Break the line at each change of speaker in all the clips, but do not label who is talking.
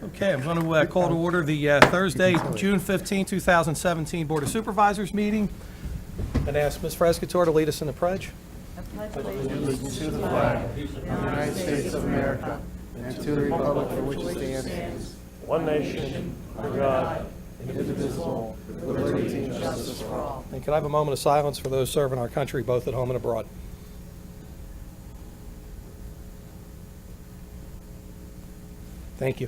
Okay, I'm going to call to order the Thursday, June 15, 2017 Board of Supervisors meeting and ask Ms. Frescator to lead us in the pledge.
To the flag of the United States of America and to the republic for which it stands, one nation, under God, indivisible, with liberty and justice for all.
And can I have a moment of silence for those serving our country both at home and abroad? Thank you.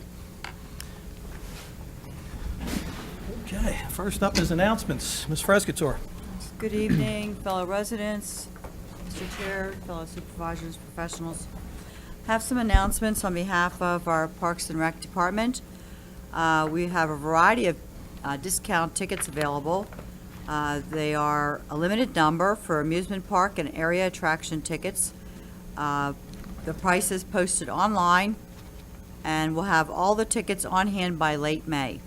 Okay, first up is announcements. Ms. Frescator.
Good evening, fellow residents, Mr. Chair, fellow supervisors, professionals. Have some announcements on behalf of our Parks and Rec Department. We have a variety of discount tickets available. They are a limited number for amusement park and area attraction tickets. The price is posted online, and we'll have all the tickets on hand by late May.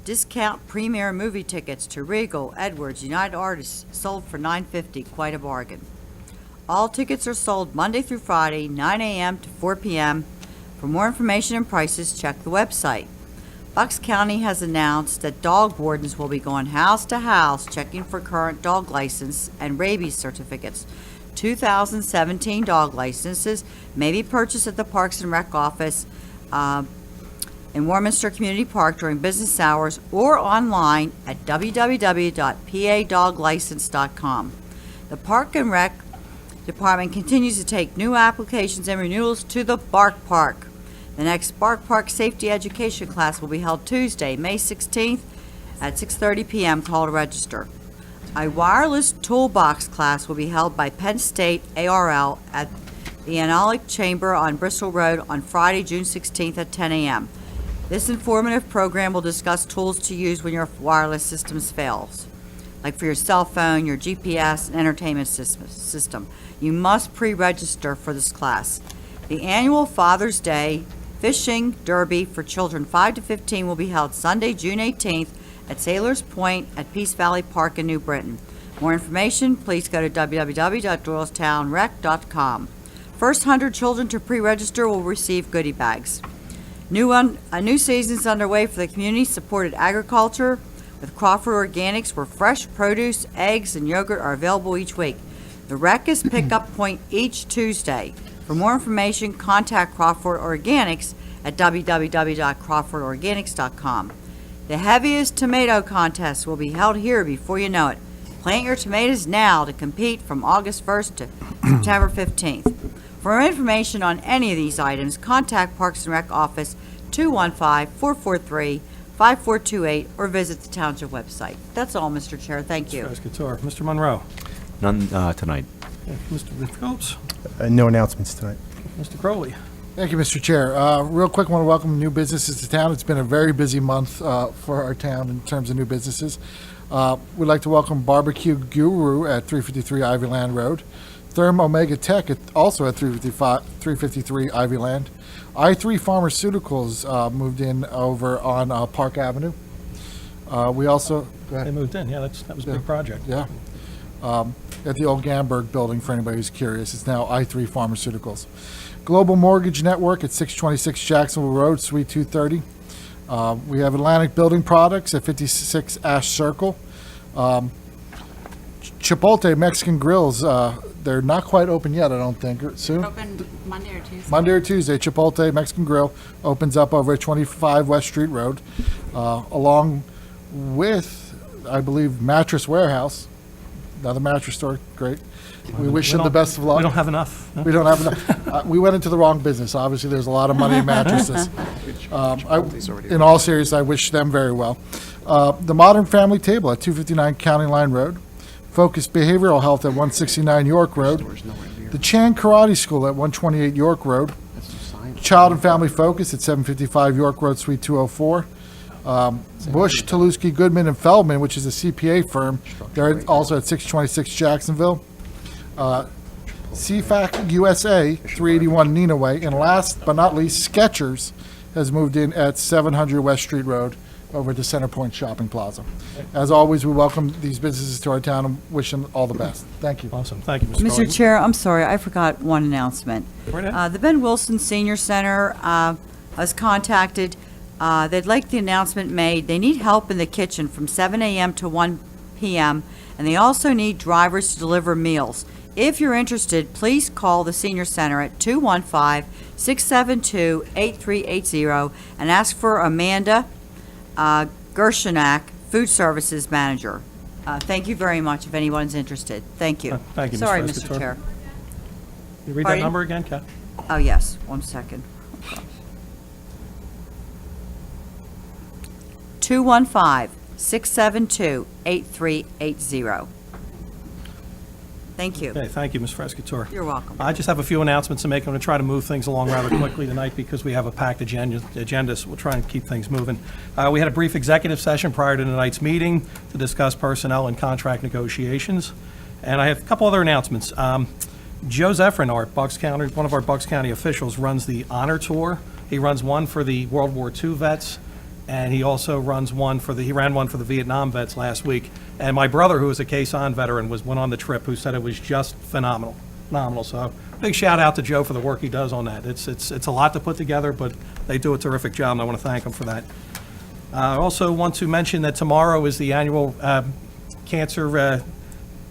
Discount premiere movie tickets to Regal, Edwards, United Artists sold for $9.50, quite a bargain. All tickets are sold Monday through Friday, 9 a.m. to 4 p.m. For more information and prices, check the website. Bucks County has announced that dog wardens will be going house to house checking for current dog license and rabies certificates. 2017 dog licenses may be purchased at the Parks and Rec office in Warminster Community Park during business hours or online at www.padoglicense.com. The Park and Rec Department continues to take new applications and renewals to the Bark Park. The next Bark Park Safety Education class will be held Tuesday, May 16th at 6:30 p.m. Call to register. A wireless toolbox class will be held by Penn State ARL at the Analic Chamber on Bristol Road on Friday, June 16th at 10 a.m. This informative program will discuss tools to use when your wireless systems fails, like for your cell phone, your GPS, and entertainment system. You must pre-register for this class. The annual Father's Day Fishing Derby for children 5 to 15 will be held Sunday, June 18th at Sailors Point at Peace Valley Park in New Britain. More information, please go to www.doylestownrec.com. First 100 children to pre-register will receive goodie bags. A new season is underway for the community-supported agriculture with Crawford Organics, where fresh produce, eggs, and yogurt are available each week. The rec is pickup point each Tuesday. For more information, contact Crawford Organics at www.crawfordorganics.com. The heaviest tomato contest will be held here before you know it. Plant your tomatoes now to compete from August 1st to September 15th. For more information on any of these items, contact Parks and Rec office 215-443-5428 or visit the Township website. That's all, Mr. Chair. Thank you.
Ms. Frescator. Mr. Monroe.
None tonight.
Mr. Phillips.
No announcements tonight.
Mr. Crowley.
Thank you, Mr. Chair. Real quick, I want to welcome new businesses to town. It's been a very busy month for our town in terms of new businesses. We'd like to welcome Barbecue Guru at 353 Ivyland Road. Therm Omega Tech also at 353 Ivyland. I3 Pharmaceuticals moved in over on Park Avenue. We also... Go ahead.
They moved in. Yeah, that was a big project.
Yeah. At the old Gamberg building, for anybody who's curious. It's now I3 Pharmaceuticals. Global Mortgage Network at 626 Jacksonville Road, Suite 230. We have Atlantic Building Products at 56 Ash Circle. Chipotle Mexican Grills, they're not quite open yet, I don't think. Soon?
Open Monday or Tuesday.
Monday or Tuesday, Chipotle Mexican Grill opens up over at 25 West Street Road, along with, I believe, Mattress Warehouse. Another mattress store, great. We wish them the best of luck.
We don't have enough. No?
We don't have enough. We went into the wrong business. Obviously, there's a lot of money in mattresses. In all seriousness, I wish them very well. The Modern Family Table at 259 County Line Road. Focus Behavioral Health at 169 York Road. The Chan Karate School at 128 York Road. Child and Family Focus at 755 York Road, Suite 204. Bush, Toulousky, Goodman, and Feldman, which is a CPA firm. They're also at 626 Jacksonville. CFAC USA, 381 Nina Way. And last but not least, Skechers has moved in at 700 West Street Road over to Center Point Shopping Plaza. As always, we welcome these businesses to our town and wish them all the best. Thank you.
Awesome. Thank you, Mr. Crowley.
Mr. Chair, I'm sorry, I forgot one announcement.
Right ahead.
The Ben Wilson Senior Center was contacted. They'd like the announcement made. They need help in the kitchen from 7 a.m. to 1 p.m., and they also need drivers to deliver meals. If you're interested, please call the Senior Center at 215-672-8380 and ask for Amanda Gershanak, Food Services Manager. Thank you very much if anyone's interested. Thank you.
Thank you, Ms.
Sorry,
Frescatore.
Mr. Chair.
You read that
Pardon?
number again, Kat?
Oh, yes, 1 second. 215-672-8380. Thank you.
Okay, thank you, Ms. Frescatore.
You're welcome.
I just have a few announcements to make. I'm going to try to move things along rather quickly tonight because we have a packed agenda, so we'll try and keep things moving. We had a brief executive session prior to tonight's meeting to discuss personnel and contract negotiations. And I have a couple other announcements. Joe Zeffrin, one of our Bucks County officials, runs the Honor Tour. He runs one for the World War II vets, and he also runs he ran one for the Vietnam vets last week. And my brother, who is a Quezon veteran, went on the trip, who said it was just phenomenal. So big shout out to Joe for the work he does on that. It's a lot to put together, but they do a terrific job, and I want to thank them for that. I also want to mention that tomorrow is the annual Cancer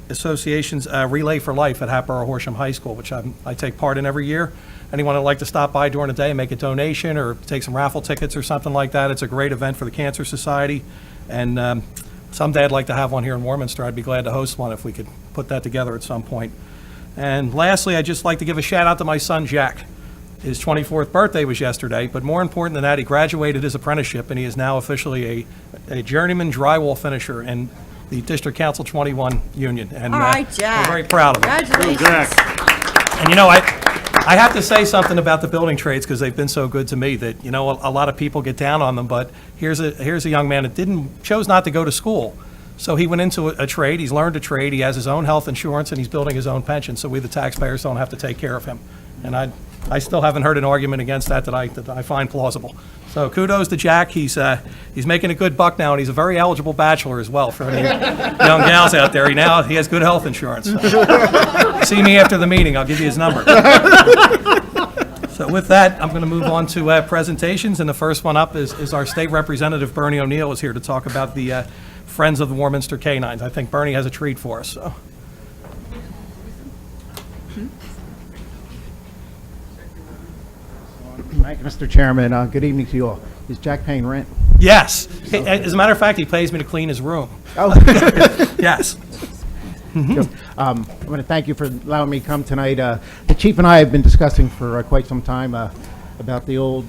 Association's Relay for Life at Hatboro Horsham High School, which I take part in every year. Anyone would like to stop by during the day and make a donation or take some raffle tickets or something like that, it's a great event for the Cancer Society. And someday I'd like to have one here in Warminster. I'd be glad to host one if we could put that together at some point. And lastly, I'd just like to give a shout out to my son, Jack. His 24th birthday was yesterday, but more important than that, he graduated his apprenticeship, and he is now officially a journeyman drywall finisher in the District Council 21 union. And
All right, Jack.
we're very proud of him.
Congratulations.
And you know, I have to say something about the building trades because they've been so good to me that, you know, a lot of people get down on them, but here's a young man that chose not to go to school. So he went into a trade, he's learned a trade, he has his own health insurance, and he's building his own pension, so we, the taxpayers, don't have to take care of him. And I still haven't heard an argument against that I find plausible. So kudos to Jack. He's making a good buck now, and he's a very eligible bachelor as well for any young gals out there. He has good health insurance. See me after the meeting. I'll give you his number. So with that, I'm going to move on to presentations, and the first one up is our state representative, Bernie O'Neill, is here to talk about the Friends of the Warminster Canines. I think Bernie has a treat for us. So.
Thank you, Mr. Chairman. Good evening to you all. Is Jack paying rent?
Yes. As a matter of fact, he pays me to clean his room.
Oh.
Yes.
I want to thank you for allowing me to come tonight. The chief and I have been discussing for quite some time about the old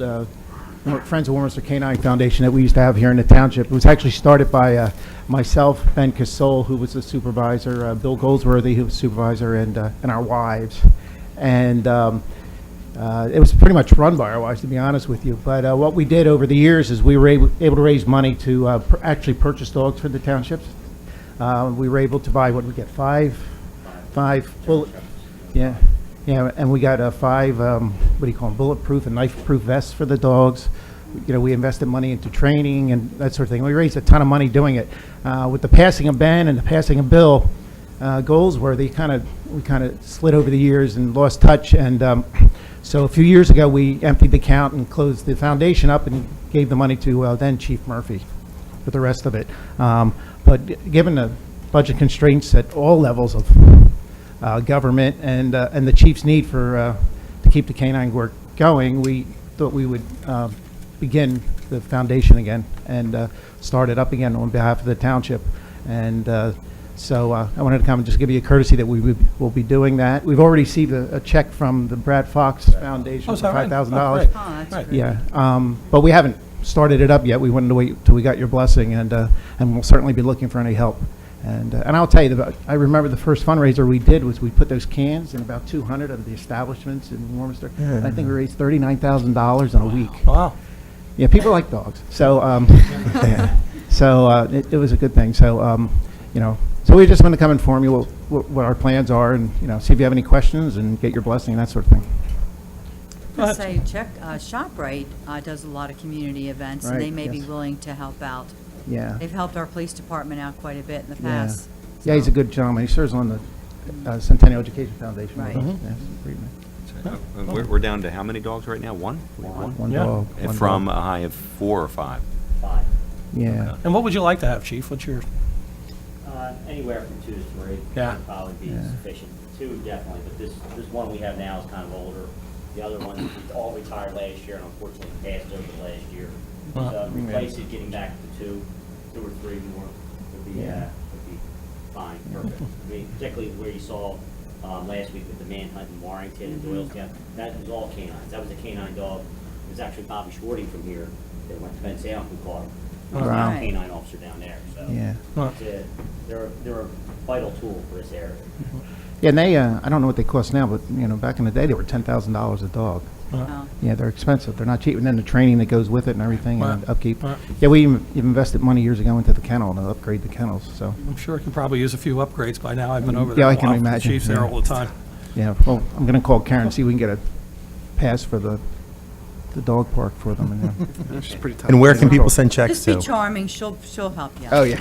Friends of Warminster Canine Foundation that we used to have here in the township. It was actually started by myself, Ben Casole, who was the supervisor, Bill Goldsworthy, who was supervisor, and our wives. And it was pretty much run by our wives, to be honest with you. But what we did over the years is we were able to raise money to actually purchase dogs for the townships. We were able to buy, what did we get, five, and we got five, what do you call them, bulletproof and knife-proof vests for the dogs. You know, we invested money into training and that sort of thing. We raised a ton of money doing it. With the passing of Ben and the passing of Bill Goldsworthy, we kind of slid over the years and lost touch. And so a few years ago, we emptied the account and closed the foundation up and gave the money to then Chief Murphy for the rest of it. But given the budget constraints at all levels of government and the chief's need for to keep the canine work going, we thought we would begin the foundation again and start it up again on behalf of the township. And so I wanted to come and just give you a courtesy that we will be doing that. We've already received a check from the Brad Fox Foundation for $5,000.
Oh,
that's great.
Yeah, but we haven't started it up yet. We wanted to wait till we got your blessing, and we'll certainly be looking for any help. And I'll tell you, I remember the first fundraiser we did was we put those cans in about 200 of the establishments in Warminster. And I think we raised $39,000 in a week.
Wow.
Yeah, people like dogs. So, it was a good thing. So, so we just want to come inform you what our plans are, and see if you have any questions and get your blessing, that sort of thing.
Let's say ShopRite does a lot of community events, and
Right,
they may be
yes.
willing to help out.
Yeah.
They've helped our police department out quite a bit in the
Yeah.
past.
Yeah, he's a good gentleman. He serves on the Centennial Education Foundation.
Right.
Yeah, he's a great man.
We're down to how many dogs right now? One?
One
Yeah.
dog.
And
one
from
dog.
a high of 4 or 5?
5.
Yeah.
And what would you like to have, Chief? What's your,
Anywhere from 2 to 3.
Yeah.
Would probably be sufficient. 2 definitely, but this one we have now is kind of older. The other one, all retired last year and unfortunately passed over last year. So replace it, getting back to 2 or 3 more would be fine, perfect. I mean, particularly where you saw last week with the manhunt in Warrington and Doylestown, that was all canines. That was a canine dog. It was actually Bobby Schwarting from here that went to Penn Salem who caught him. He was
Wow.
a canine officer down there, so.
Yeah.
They're a vital tool for this area.
Yeah, and they, I don't know what they cost now, but, back in the day, they were $10,000 a dog.
Oh.
Yeah, they're expensive. They're not cheap. And then the training that goes with it and everything and
Right.
upkeep.
Right.
Yeah, we even invested money years ago into the kennel to upgrade the kennels, so.
I'm sure it can probably use a few upgrades by now. I've been over there
Yeah,
a
I can
while. The
imagine,
Chief's there
yeah.
all the time.
Yeah, well, I'm going to call Karen and see if we can get a pass for the dog park for them. And,
It's pretty tough.
And where can people send checks
Just be
to?
charming, she'll help you.
Oh, yeah.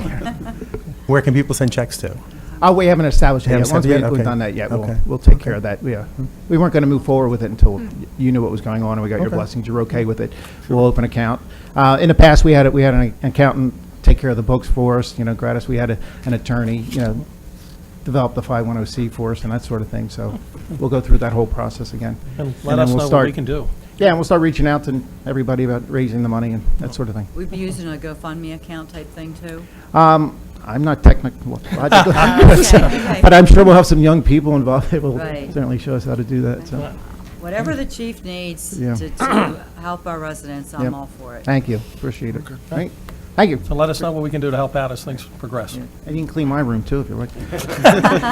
Where can people send checks to?
Oh, we haven't established it
You
yet.
haven't
Once
said yet?
we've
Okay.
done that yet,
Okay.
we'll take care of that, yeah. We weren't going to move forward with it until you knew what was going on and we got your
Okay.
blessings. You're okay with it. We'll open an account. In the past, we had an accountant take care of the books for us, gratis. We had an attorney, develop the 510C for us and that sort of thing. So we'll go through that whole process again.
And
And
let
then
us
we'll
know what
start-
we can do.
Yeah, and we'll start reaching out to everybody about raising the money and that sort of thing.
We'd be using a GoFundMe account type thing, too.
I'm not technical,
Okay.
but I'm sure we'll have some young people involved. They will
Right.
certainly show us how to do that, so.
Whatever the chief needs
Yeah.
to help our residents, I'm
Yep.
all for it.
Thank you, appreciate it. Right? Thank you.
So let us know what we can do to help out as things progress.
And you can clean my room too, if you like.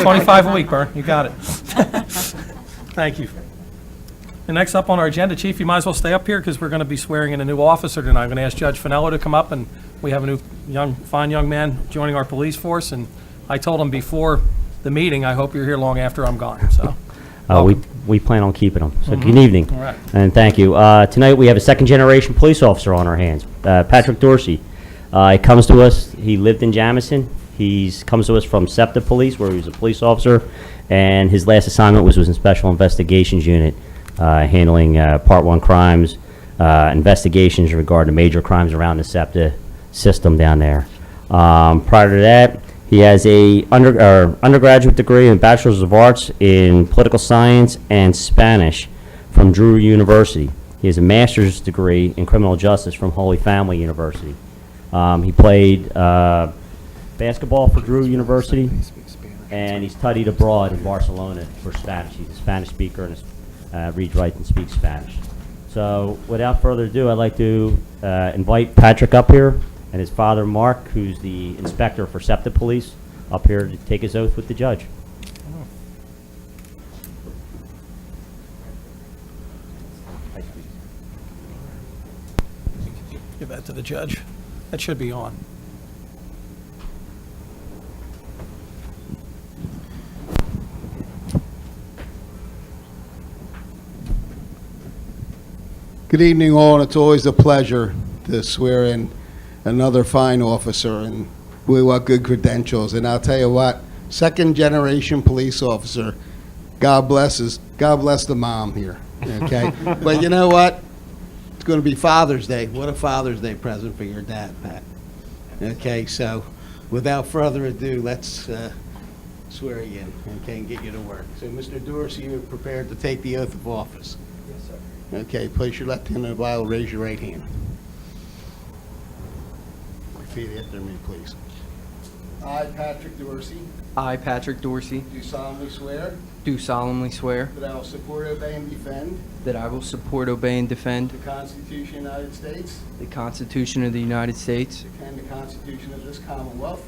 25 a week, Bern, you got it. Thank you. And next up on our agenda, Chief, you might as well stay up here because we're going to be swearing in a new officer tonight. I'm going to ask Judge Finello to come up, and we have a new, fine young man joining our police force, and I told him before the meeting, I hope you're here long after I'm gone, so.
We plan on keeping them. So good evening.
All right.
And thank you. Tonight we have a second-generation police officer on our hands, Patrick Dorsey. He comes to us, he lived in Jamison. He comes to us from SEPTA Police, where he was a police officer, and his last assignment was in Special Investigations Unit, handling Part 1 crimes, investigations regarding major crimes around the SEPTA system down there. Prior to that, he has a undergraduate degree and Bachelor's of Arts in Political Science and Spanish from Drew University. He has a master's degree in Criminal Justice from Holy Family University. He played basketball for Drew University, and he studied abroad in Barcelona for Spanish. He's a Spanish speaker and reads, writes, and speaks Spanish. So without further ado, I'd like to invite Patrick up here and his father, Mark, who's the inspector for SEPTA Police, up here to take his oath with the judge.
Give that to the judge. That should be on.
Good evening, all, and it's always a pleasure to swear in another fine officer, and we want good credentials. And I'll tell you what, second-generation police officer, God bless the mom here, okay? But you know what? It's going to be Father's Day. What a Father's Day present for your dad, Pat. Okay, so without further ado, let's swear you in, okay, and get you to work. So, Mr. Dorsey, you're prepared to take the oath of office? Okay, place your left hand on the Bible, raise your right hand. Repeat after me, please. I, Patrick Dorsey,
I, Patrick Dorsey,
do solemnly swear
do solemnly swear
that I will support, obey, and defend
that I will support, obey, and defend
the Constitution of the United States
the Constitution of the United States
and the Constitution of this Commonwealth,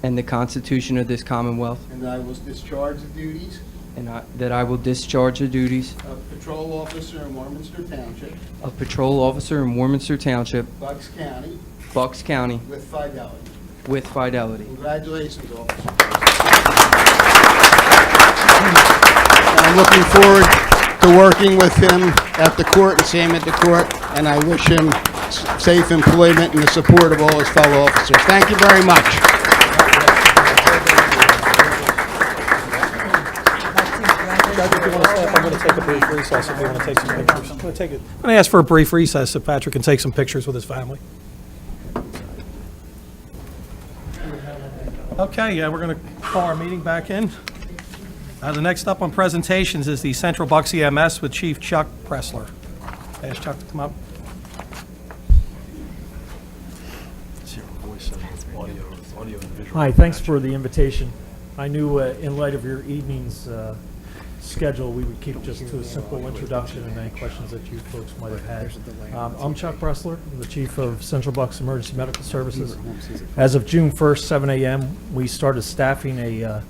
and the Constitution of this Commonwealth,
and that I will discharge the duties
and that I will discharge the duties
of patrol officer in Warminster Township,
of patrol officer in Warminster Township,
Bucks County,
Bucks County,
with fidelity.
with fidelity.
Congratulations, officer. I'm looking forward to working with him at the court and Sam at the court, and I wish him safe employment and the support of all his fellow officers. Thank you very much.
Judge, if you want to stay up, I'm going to take a brief recess if you want to take some pictures. I'm going to ask for a brief recess if Patrick can take some pictures with his family. Okay, yeah, we're going to call our meeting back in. The next up on presentations is the Central Bucks EMS with Chief Chuck Pressler. Ask Chuck to come up.
Hi, thanks for the invitation. I knew in light of your evening's schedule, we would keep just to a simple introduction and any questions that you folks might have had. I'm Chuck Pressler, I'm the Chief of Central Bucks Emergency Medical Services. As of June 1st, 7 a.m., we started staffing a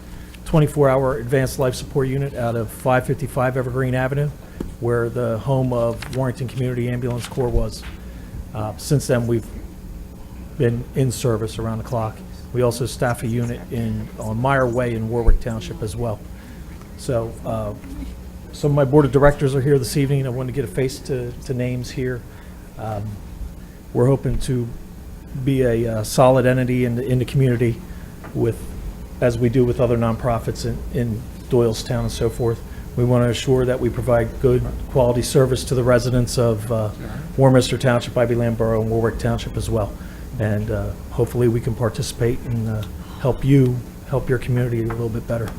24-hour advanced life support unit out of 555 Evergreen Avenue, where the home of Warrington Community Ambulance Corps was. Since then, we've been in service around the clock. We also staff a unit on Meyer Way in Warwick Township as well. So some of my board of directors are here this evening. I wanted to get a face to names here. We're hoping to be a solid entity in the community as we do with other nonprofits in Doylestown and so forth. We want to assure that we provide good quality service to the residents of Warminster Township, Ivy Land Borough, and Warwick Township as well. And hopefully we can participate and help your community a little bit better.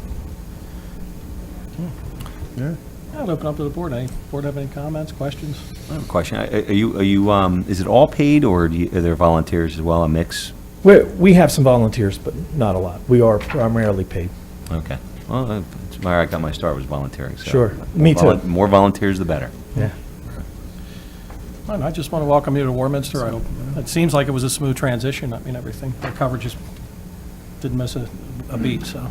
Yeah. I'll open up to the board. Any board have any comments, questions?
I have a question. Are you, is it all paid, or are there volunteers as well, a mix?
We have some volunteers, but not a lot. We are primarily paid.
Okay. Well, that's where I got my start, was volunteering. So
Sure. Me too.
More volunteers, the better.
Yeah.
And I just want to welcome you to Warminster. I hope it seems like it was a smooth transition. I mean, everything, the coverage just didn't miss a beat, so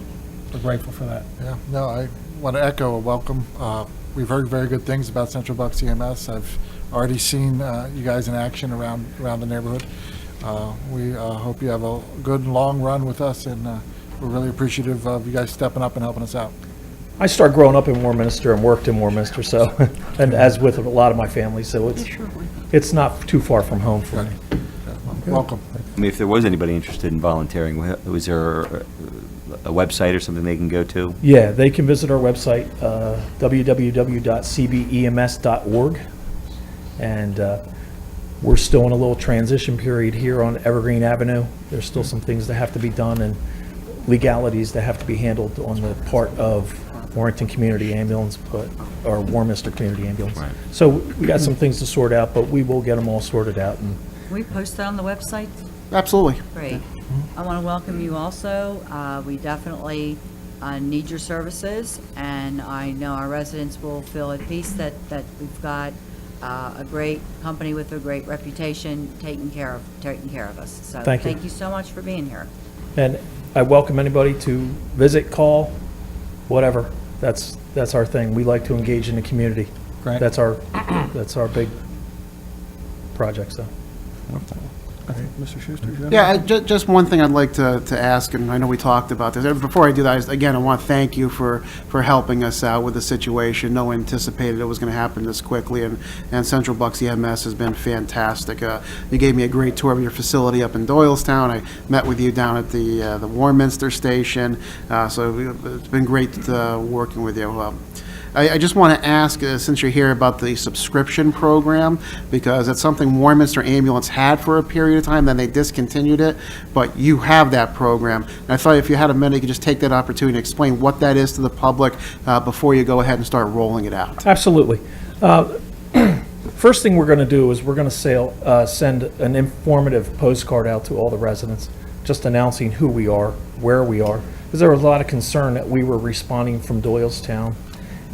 we're grateful for that.
Yeah, no, I want to echo a welcome. We've heard very good things about Central Bucks EMS. I've already seen you guys in action around the neighborhood. We hope you have a good long run with us, and we're really appreciative of you guys stepping up and helping us out.
I started growing up in Warminster and worked in Warminster, so, and as with a lot of my family, so it's not too far from home for me.
Welcome.
I mean, if there was anybody interested in volunteering, was there a website or something they can go to?
Yeah, they can visit our website, www.cbems.org, and we're still in a little transition period here on Evergreen Avenue. There's still some things that have to be done and legalities that have to be handled on the part of Warrington Community Ambulance, or Warminster Community Ambulance.
Right.
So we got some things to sort out, but we will get them all sorted out. And
Can we post that on the website?
Absolutely.
Great. I want to welcome you also. We definitely need your services, and I know our residents will feel at peace that we've got a great company with a great reputation taking care of us. So
Thank you.
Thank you so much for being here.
And I welcome anybody to visit, call, whatever. That's our thing. We like to engage in the community.
Great.
That's our big project. So.
Mr. Schuster, do you have
Yeah, just one thing I'd like to ask, and I know we talked about this. Before I do that, I want to thank you for helping us out with the situation. No one anticipated it was going to happen this quickly, and Central Bucks EMS has been fantastic. You gave me a great tour of your facility up in Doylestown. I met with you down at the Warminster station, so it's been great working with you. I just want to ask, since you're here, about the subscription program, because it's something Warminster Ambulance had for a period of time, then they discontinued it, but you have that program. And I thought if you had a minute, you could just take that opportunity to explain what that is to the public before you go ahead and start rolling it out.
Absolutely. First thing we're going to do is we're going to send an informative postcard out to all the residents, just announcing who we are, where we are, because there was a lot of concern that we were responding from Doylestown,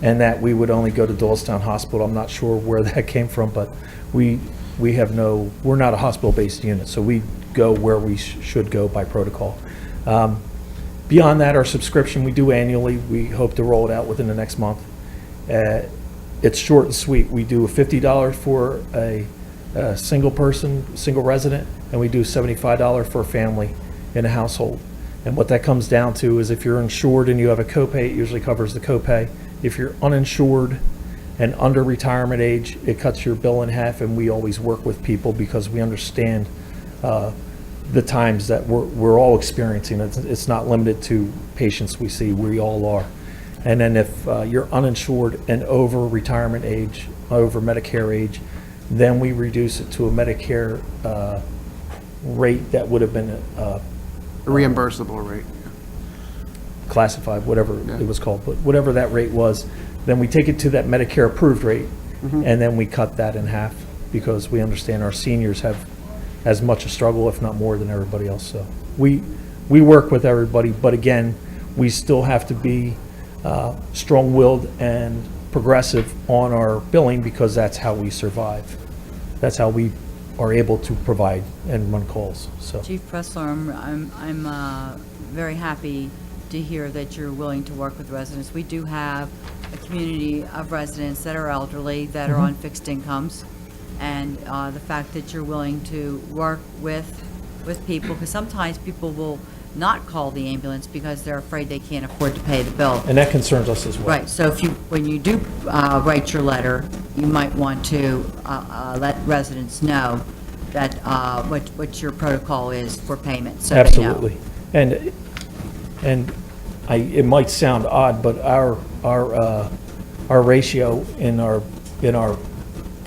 and that we would only go to Doylestown Hospital. I'm not sure where that came from, but we're not a hospital-based unit, so we go where we should go by protocol. Beyond that, our subscription we do annually. We hope to roll it out within the next month. It's short and sweet. We do $50 for a single person, single resident, and we do $75 for a family in a household. And what that comes down to is if you're insured and you have a copay, it usually covers the copay. If you're uninsured and under retirement age, it cuts your bill in half, and we always work with people because we understand the times that we're all experiencing. It's not limited to patients we see, we all are. And then if you're uninsured and over retirement age, over Medicare age, then we reduce it to a Medicare rate that would have been
A reimbursable rate.
classified, whatever it was called, but whatever that rate was, then we take it to that Medicare approved rate, and then we cut that in half, because we understand our seniors have as much a struggle, if not more, than everybody else. So we work with everybody, but again, we still have to be strong-willed and progressive on our billing, because that's how we survive. That's how we are able to provide and run calls, so.
Chief Pressler, I'm very happy to hear that you're willing to work with residents. We do have a community of residents that are elderly, that are on fixed incomes, and the fact that you're willing to work with people, because sometimes people will not call the ambulance because they're afraid they can't afford to pay the bill.
And that concerns us as well.
Right, so when you do write your letter, you might want to let residents know that what your protocol is for payment, so they know.
Absolutely. And it might sound odd, but our ratio in our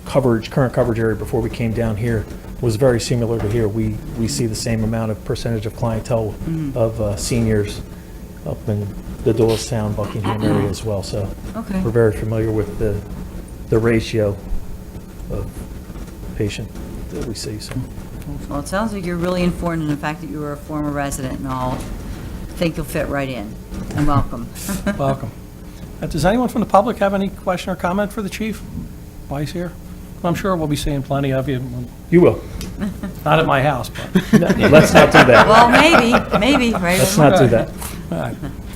coverage, current coverage area before we came down here was very similar to here. We see the same amount of percentage of clientele of seniors up in the Doylestown, Buckingham area as well. So
Okay.
we're very familiar with the ratio of patient that we see. So
Well, it sounds like you're really informed in the fact that you were a former resident, and I'll think you'll fit right in. And welcome.
Welcome. Does anyone from the public have any question or comment for the chief while he's here? I'm sure we'll be seeing plenty of you,
you will.
not at my house, but.
Let's not do that.
Well, maybe, right?
Let's not do that.
All right.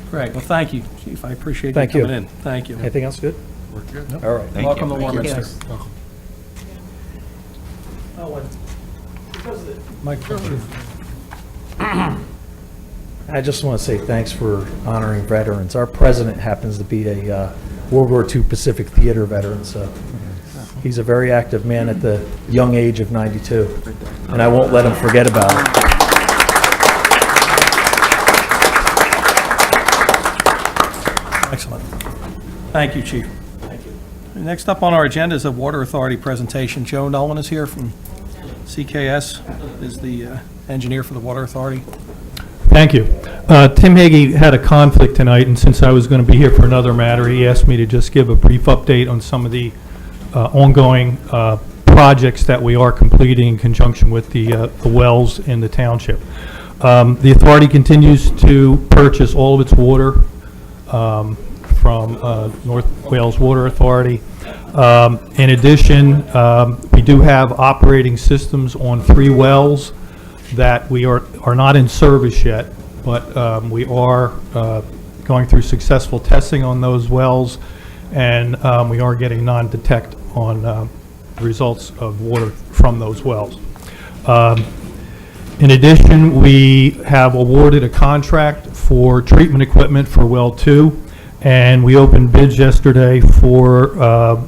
Great, well, thank you, chief, I appreciate you
Thank you.
coming in. Thank you.
Anything else good?
We're good.
All right.
Welcome to
you.
Warminster.
Microphone. I just want to say thanks for honoring veterans. Our president happens to be a World War II Pacific Theater veteran, so he's a very active man at the young age of 92, and I won't let him forget about it.
Excellent. Thank you, chief. Thank you. Next up on our agenda is a Water Authority presentation. Joe Nolan is here from CKS, is the engineer for the Water Authority.
Thank you. Tim Hagee had a conflict tonight, and since I was going to be here for another matter, he asked me to just give a brief update on some of the ongoing projects that we are completing in conjunction with the wells in the township. The authority continues to purchase all of its water from North Wales Water Authority. In addition, we do have operating systems on 3 wells that we are not in service yet, but we are going through successful testing on those wells, and we are getting non-detect on results of water from those wells. In addition, we have awarded a contract for treatment equipment for well 2, and we opened bids yesterday for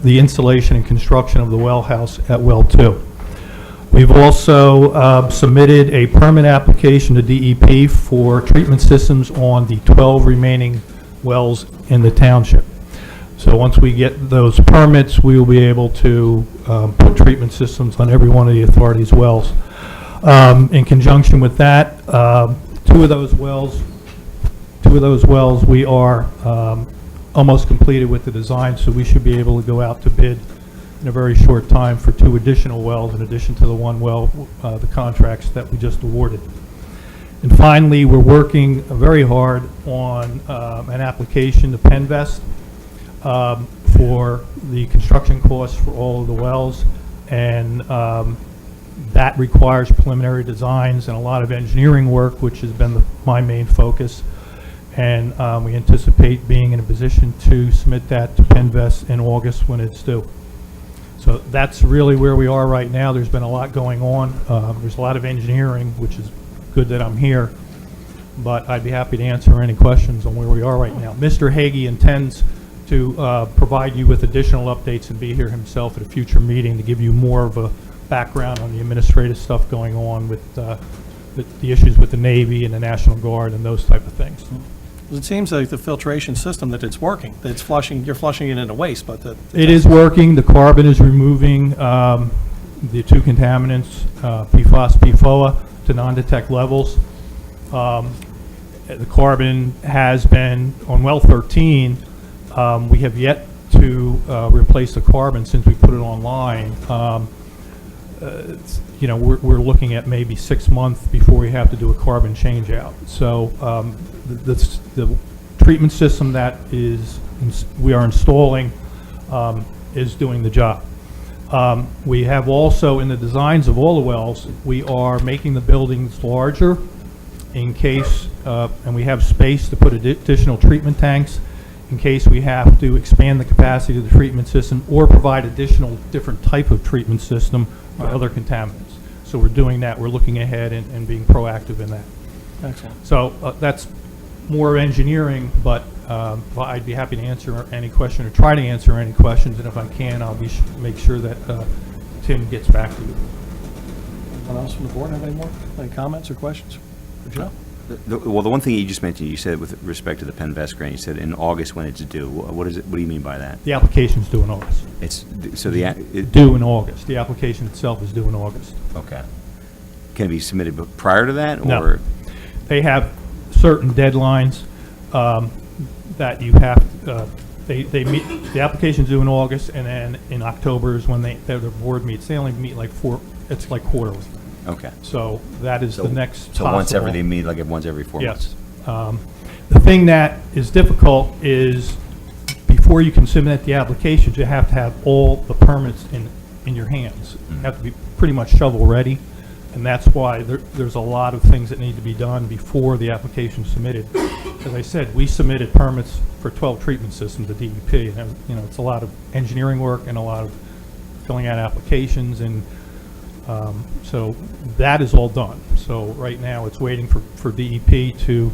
the installation and construction of the well house at well 2. We've also submitted a permit application to DEP for treatment systems on the 12 remaining wells in the township. So once we get those permits, we will be able to put treatment systems on every one of the authority's wells. In conjunction with that, two of those wells we are almost completed with the design, so we should be able to go out to bid in a very short time for 2 additional wells in addition to the 1 well, the contracts that we just awarded. And finally, we're working very hard on an application to Penvest for the construction costs for all of the wells, and that requires preliminary designs and a lot of engineering work, which has been my main focus. And we anticipate being in a position to submit that to Penvest in August when it's due. So that's really where we are right now. There's been a lot going on. There's a lot of engineering, which is good that I'm here, but I'd be happy to answer any questions on where we are right now. Mr. Hagee intends to provide you with additional updates and be here himself at a future meeting to give you more of a background on the administrative stuff going on with the issues with the Navy and the National Guard and those type of things.
It seems like the filtration system, that it's working, that it's flushing, you're flushing it into waste, but that.
It is working. The carbon is removing the two contaminants, PFOS, PFOA, to non-detect levels. The carbon has been, on well 13, we have yet to replace the carbon since we put it online. You know, we're looking at maybe 6 months before we have to do a carbon change out. So the treatment system that we are installing is doing the job. We have also, in the designs of all the wells, we are making the buildings larger in case, and we have space to put additional treatment tanks in case we have to expand the capacity of the treatment system or provide additional different type of treatment system for other contaminants. So we're doing that. We're looking ahead and being proactive in that.
Excellent.
So that's more engineering, but I'd be happy to answer any question or try to answer any questions, and if I can, I'll make sure that Tim gets back to you.
Anyone else from the board have any comments or questions for Joe?
Well, the one thing you just mentioned, you said with respect to the Penvest grant, you said in August when it's due. What is it? What do you mean by that?
The application's due in August.
It's so it,
Due in August. The application itself is due in August.
Okay. Can it be submitted prior to that,
No.
or
They have certain deadlines that you have. They meet. The application's due in August, and then in October is when the board meets. They only meet like it's like quarterly.
Okay.
So that is the next.
So
possible.
once they meet like once every 4 months.
Yes. The thing that is difficult is before you can submit the applications, you have to have all the permits in your hands. You have to be pretty much shovel ready, and that's why there's a lot of things that need to be done before the application is submitted. As I said, we submitted permits for 12 treatment systems to DEP, and you know it's a lot of engineering work and a lot of filling out applications, and so that is all done. So right now it's waiting for DEP to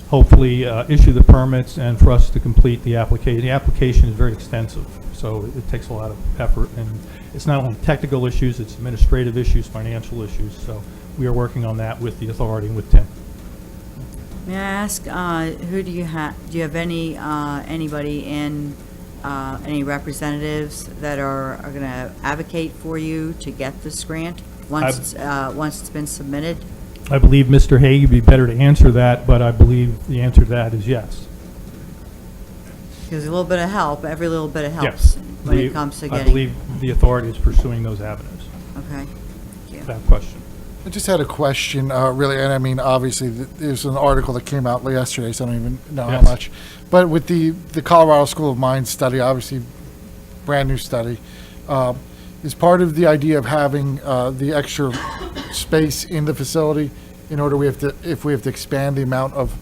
hopefully issue the permits and for us to complete the application. The application is very extensive, so it takes a lot of effort, and it's not only technical issues, it's administrative issues, financial issues. So we are working on that with the authority and with Tim.
May I ask, who do you have, do you have anybody in, any representatives that are going to advocate for you to get this grant once it's been submitted?
I believe Mr. Hague would be better to answer that, but I believe the answer to that is yes.
Because a little bit of help, every little bit of helps
Yes.
when it comes to
I
getting.
believe the authority is pursuing those avenues.
Okay, thank you.
That question.
I just had a question, really, and I mean, obviously, there's an article that came out yesterday, so I don't even know how
Yes.
much. But with the Colorado School of Mines study, obviously, brand-new study, is part of the idea of having the extra space in the facility in order if we have to expand the amount of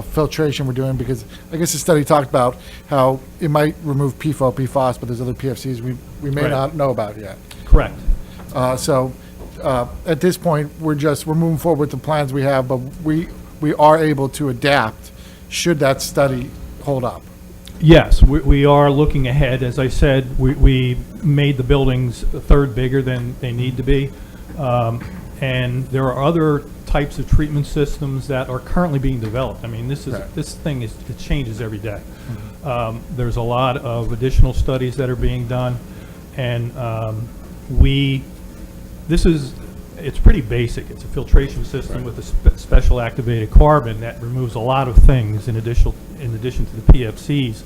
filtration we're doing, because I guess the study talked about how it might remove PFOA, PFOS, but there's other PFCs we may
Right.
not know about yet.
Correct.
So at this point, we're moving forward with the plans we have, but we are able to adapt should that study hold up.
Yes, we are looking ahead. As I said, we made the buildings a third bigger than they need to be. And there are other types of treatment systems that are currently being developed. I mean, this thing it changes every day. There's a lot of additional studies that are being done, and it's pretty basic. It's a filtration system with a special activated carbon that removes a lot of things in addition to the PFCs.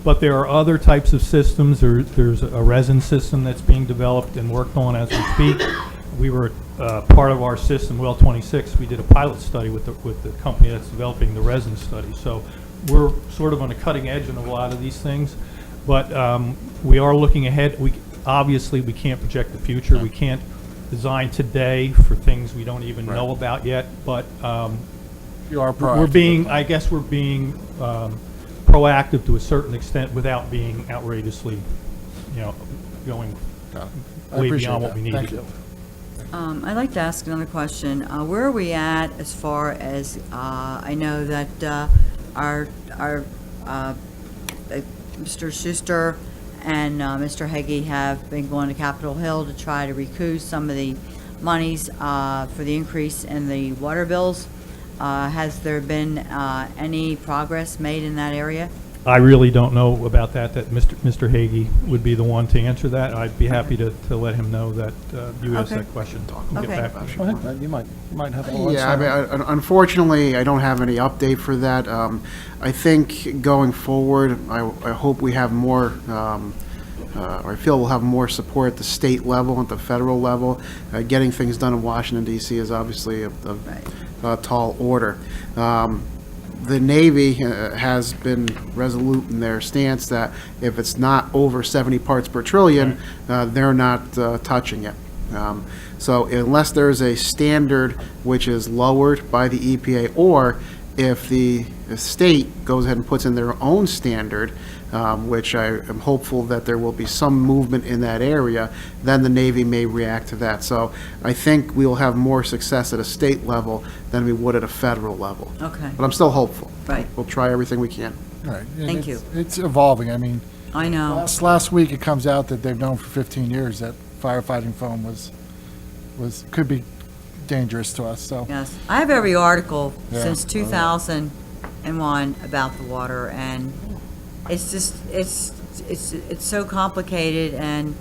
But there are other types of systems. There's a resin system that's being developed and worked on as we speak. We were part of our system, Well 26. We did a pilot study with the company that's developing the resin study. So we're sort of on the cutting edge on a lot of these things. But we are looking ahead. Obviously we can't project the future. We can't design today for things we don't even know about yet. But
You are
we're being proactive to a certain extent without being outrageously, going way beyond what we need to do.
I'd like to ask another question. Where are we at as far as, I know that our Mr. Schuster and Mr. Heggie have been going to Capitol Hill to try to recoup some of the monies for the increase in the water bills. Has there been any progress made in that area?
I really don't know about that Mr. Hagee would be the one to answer that. I'd be happy to let him know that you asked
Okay.
that question. We'll get
Okay.
back to you.
Go ahead. You might have a little
Yeah, I mean,
insight.
unfortunately, I don't have any update for that. I think going forward, I hope we have more, or I feel we'll have more support at the state level, at the federal level. Getting things done in Washington DC is obviously a tall order. The Navy has been resolute in their stance that if it's not over 70 parts per trillion, they're not touching it. So unless there's a standard which is lowered by the EPA, or if the state goes ahead and puts in their own standard, which I am hopeful that there will be some movement in that area, then the Navy may react to that. So I think we'll have more success at a state level than we would at a federal level.
Okay,
But I'm still hopeful.
right.
We'll try everything we can.
Right. And
Thank you.
It's evolving. I mean,
I know.
last week it comes out that they've known for 15 years that firefighting foam could be dangerous to us, so.
Yes, I have every article
Yeah.
since 2001 about the water, and it's just, it's so complicated, and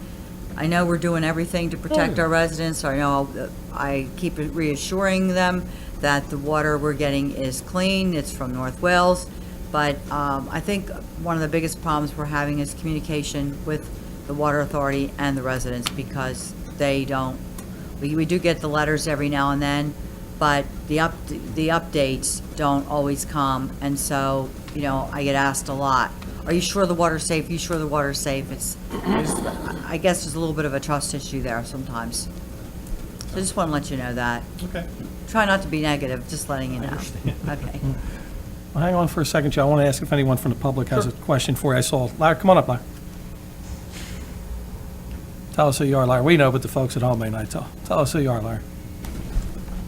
I know we're doing everything to protect our residents. I know I keep reassuring them that the water we're getting is clean, it's from North Wales, but I think one of the biggest problems we're having is communication with the Water Authority and the residents, because they don't, we do get the letters every now and then, but the updates don't always come, and so, you know, I get asked a lot, are you sure the water's safe? Are you sure the water's safe? I guess there's a little bit of a trust issue there sometimes. So I just want to let you know that.
Okay.
Try not to be negative, just letting you know.
understand.
Okay.
Well, hang on for a second, Joe. I want to ask if anyone from the public has a question for you. I saw, Larry, come on up, Larry. Tell us who you are, Larry. We know, but the folks at home may not. Tell us who you are, Larry.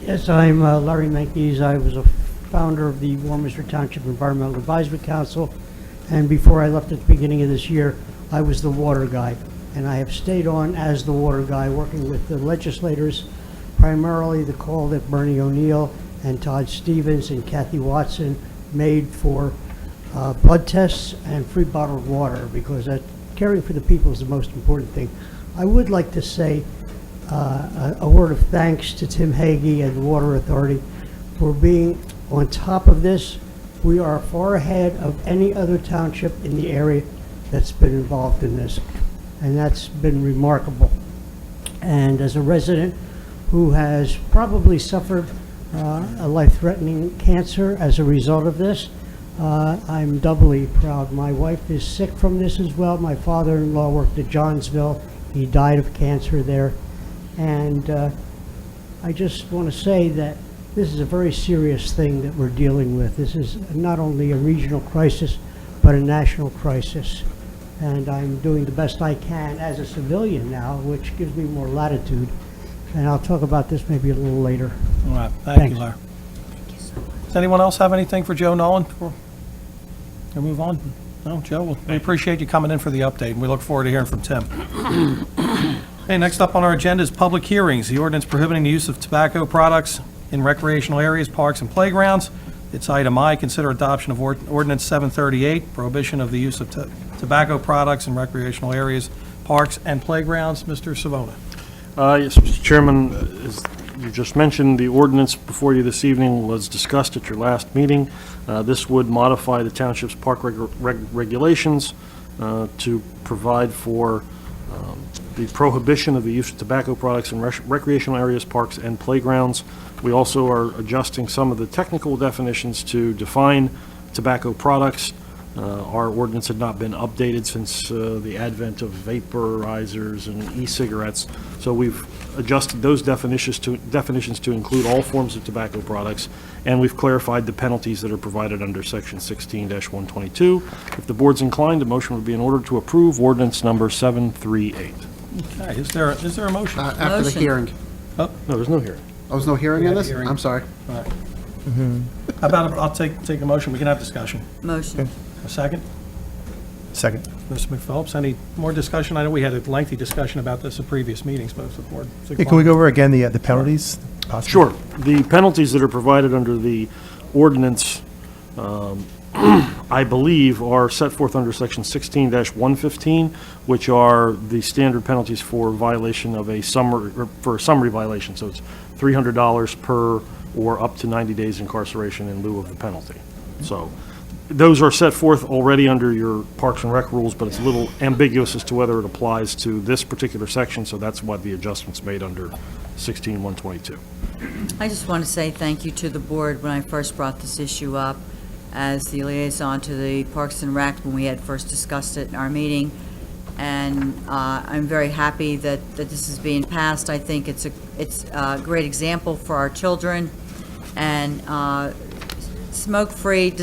Yes, I'm Larry Menkes. I was a founder of the Warminster Township Environmental Advisory Council, and before I left at the beginning of this year, I was the water guy. And I have stayed on as the water guy, working with the legislators, primarily the call that Bernie O'Neill and Todd Stevens and Kathy Watson made for blood tests and free bottled water, because caring for the people is the most important thing. I would like to say a word of thanks to Tim Hagee and the Water Authority for being on top of this. We are far ahead of any other township in the area that's been involved in this, and that's been remarkable. And as a resident who has probably suffered a life-threatening cancer as a result of this, I'm doubly proud. My wife is sick from this as well. My father-in-law worked at Johnsville. He died of cancer there. And I just want to say that this is a very serious thing that we're dealing with. This is not only a regional crisis, but a national crisis. And I'm doing the best I can as a civilian now, which gives me more latitude. And I'll talk about this maybe a little later.
All right. Thank
Thanks.
you, Larry. Does anyone else have anything for Joe Nolan before we move on? No, Joe, well, we appreciate you coming in for the update, and we look forward to hearing from Tim. Okay, next up on our agenda is public hearings. The ordinance prohibiting the use of tobacco products in recreational areas, parks, and playgrounds. It's item I, consider adoption of ordinance 738, prohibition of the use of tobacco products in recreational areas, parks, and playgrounds. Mr. Savona.
Yes, Mr. Chairman, as you just mentioned, the ordinance before you this evening was discussed at your last meeting. This would modify the township's park regulations to provide for the prohibition of the use of tobacco products in recreational areas, parks, and playgrounds. We also are adjusting some of the technical definitions to define tobacco products. Our ordinance had not been updated since the advent of vaporizers and e-cigarettes, so we've adjusted those definitions to include all forms of tobacco products, and we've clarified the penalties that are provided under Section 16-122. If the board's inclined, a motion would be in order to approve ordinance number 738.
Okay, is there a motion?
After the
Motion.
hearing.
No, there's no hearing.
Oh, there's no hearing
We
on
had a
this?
hearing.
I'm sorry.
How about, I'll take a motion, we can have discussion.
Motion.
A second?
Second.
Mr. McPhelps, any more discussion? I know we had a lengthy discussion about this at previous meetings, but if the board.
Hey, can we go over again the penalties? possibly?
Sure. The penalties that are provided under the ordinance, I believe, are set forth under section 16-115, which are the standard penalties for violation of a summary violation. So it's $300 per or up to 90 days incarceration in lieu of the penalty. So those are set forth already under your Parks and Rec rules, but it's a little ambiguous as to whether it applies to this particular section, so that's why the adjustment's made under 16-122.
I just want to say thank you to the board when I first brought this issue up as the liaison to the Parks and Rec when we had first discussed it in our meeting. And I'm very happy that this is being passed. I think it's a great example for our children. And smoke-free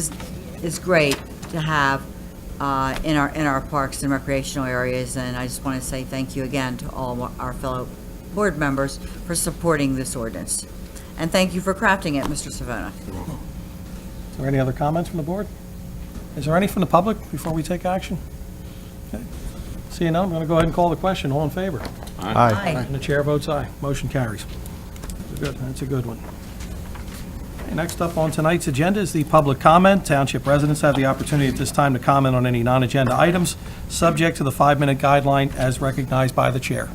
is great to have in our parks and recreational areas. And I just want to say thank you again to all of our fellow board members for supporting this ordinance. And thank you for crafting it, Mr. Savona.
Is there any other comments from the board? Is there any from the public before we take action? Okay. Seeing none, I'm going to go ahead and call the question. All in favor?
Aye.
And the chair votes aye. Motion carries. Good. That's a good one. Okay, next up on tonight's agenda is the public comment. Township residents have the opportunity at this time to comment on any non-agenda items, subject to the 5-minute guideline as recognized by the chair.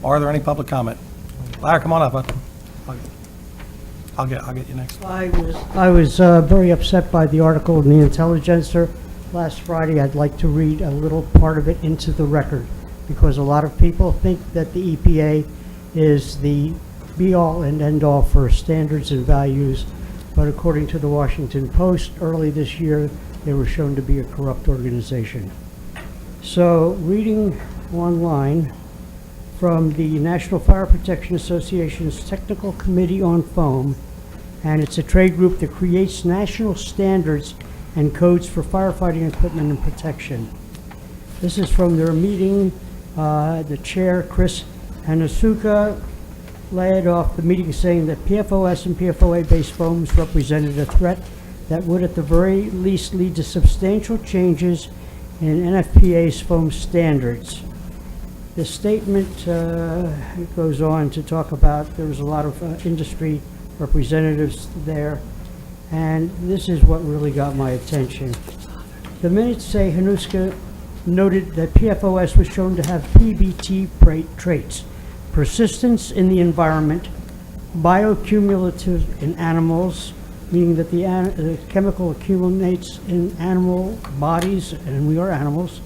Are there any public comment? Larry, come on up, bud. I'll get you next.
I was very upset by the article in the Intelligencer last Friday. I'd like to read a little part of it into the record, because a lot of people think that the EPA is the be-all and end-all for standards and values, but according to the Washington Post, early this year, they were shown to be a corrupt organization. So, reading online from the National Fire Protection Association's Technical Committee on Foam, and it's a trade group that creates national standards and codes for firefighting equipment and protection. This is from their meeting. The chair, Chris Hanasuka, led off the meeting saying that PFOS and PFOA-based foams represented a threat that would at the very least lead to substantial changes in NFPA's foam standards. The statement goes on to talk about there was a lot of industry representatives there, and this is what really got my attention. The minutes say Hanuska noted that PFOS was shown to have PBT traits: persistence in the environment, bioaccumulative in animals, meaning that the chemical accumulates in animal bodies, and we are animals,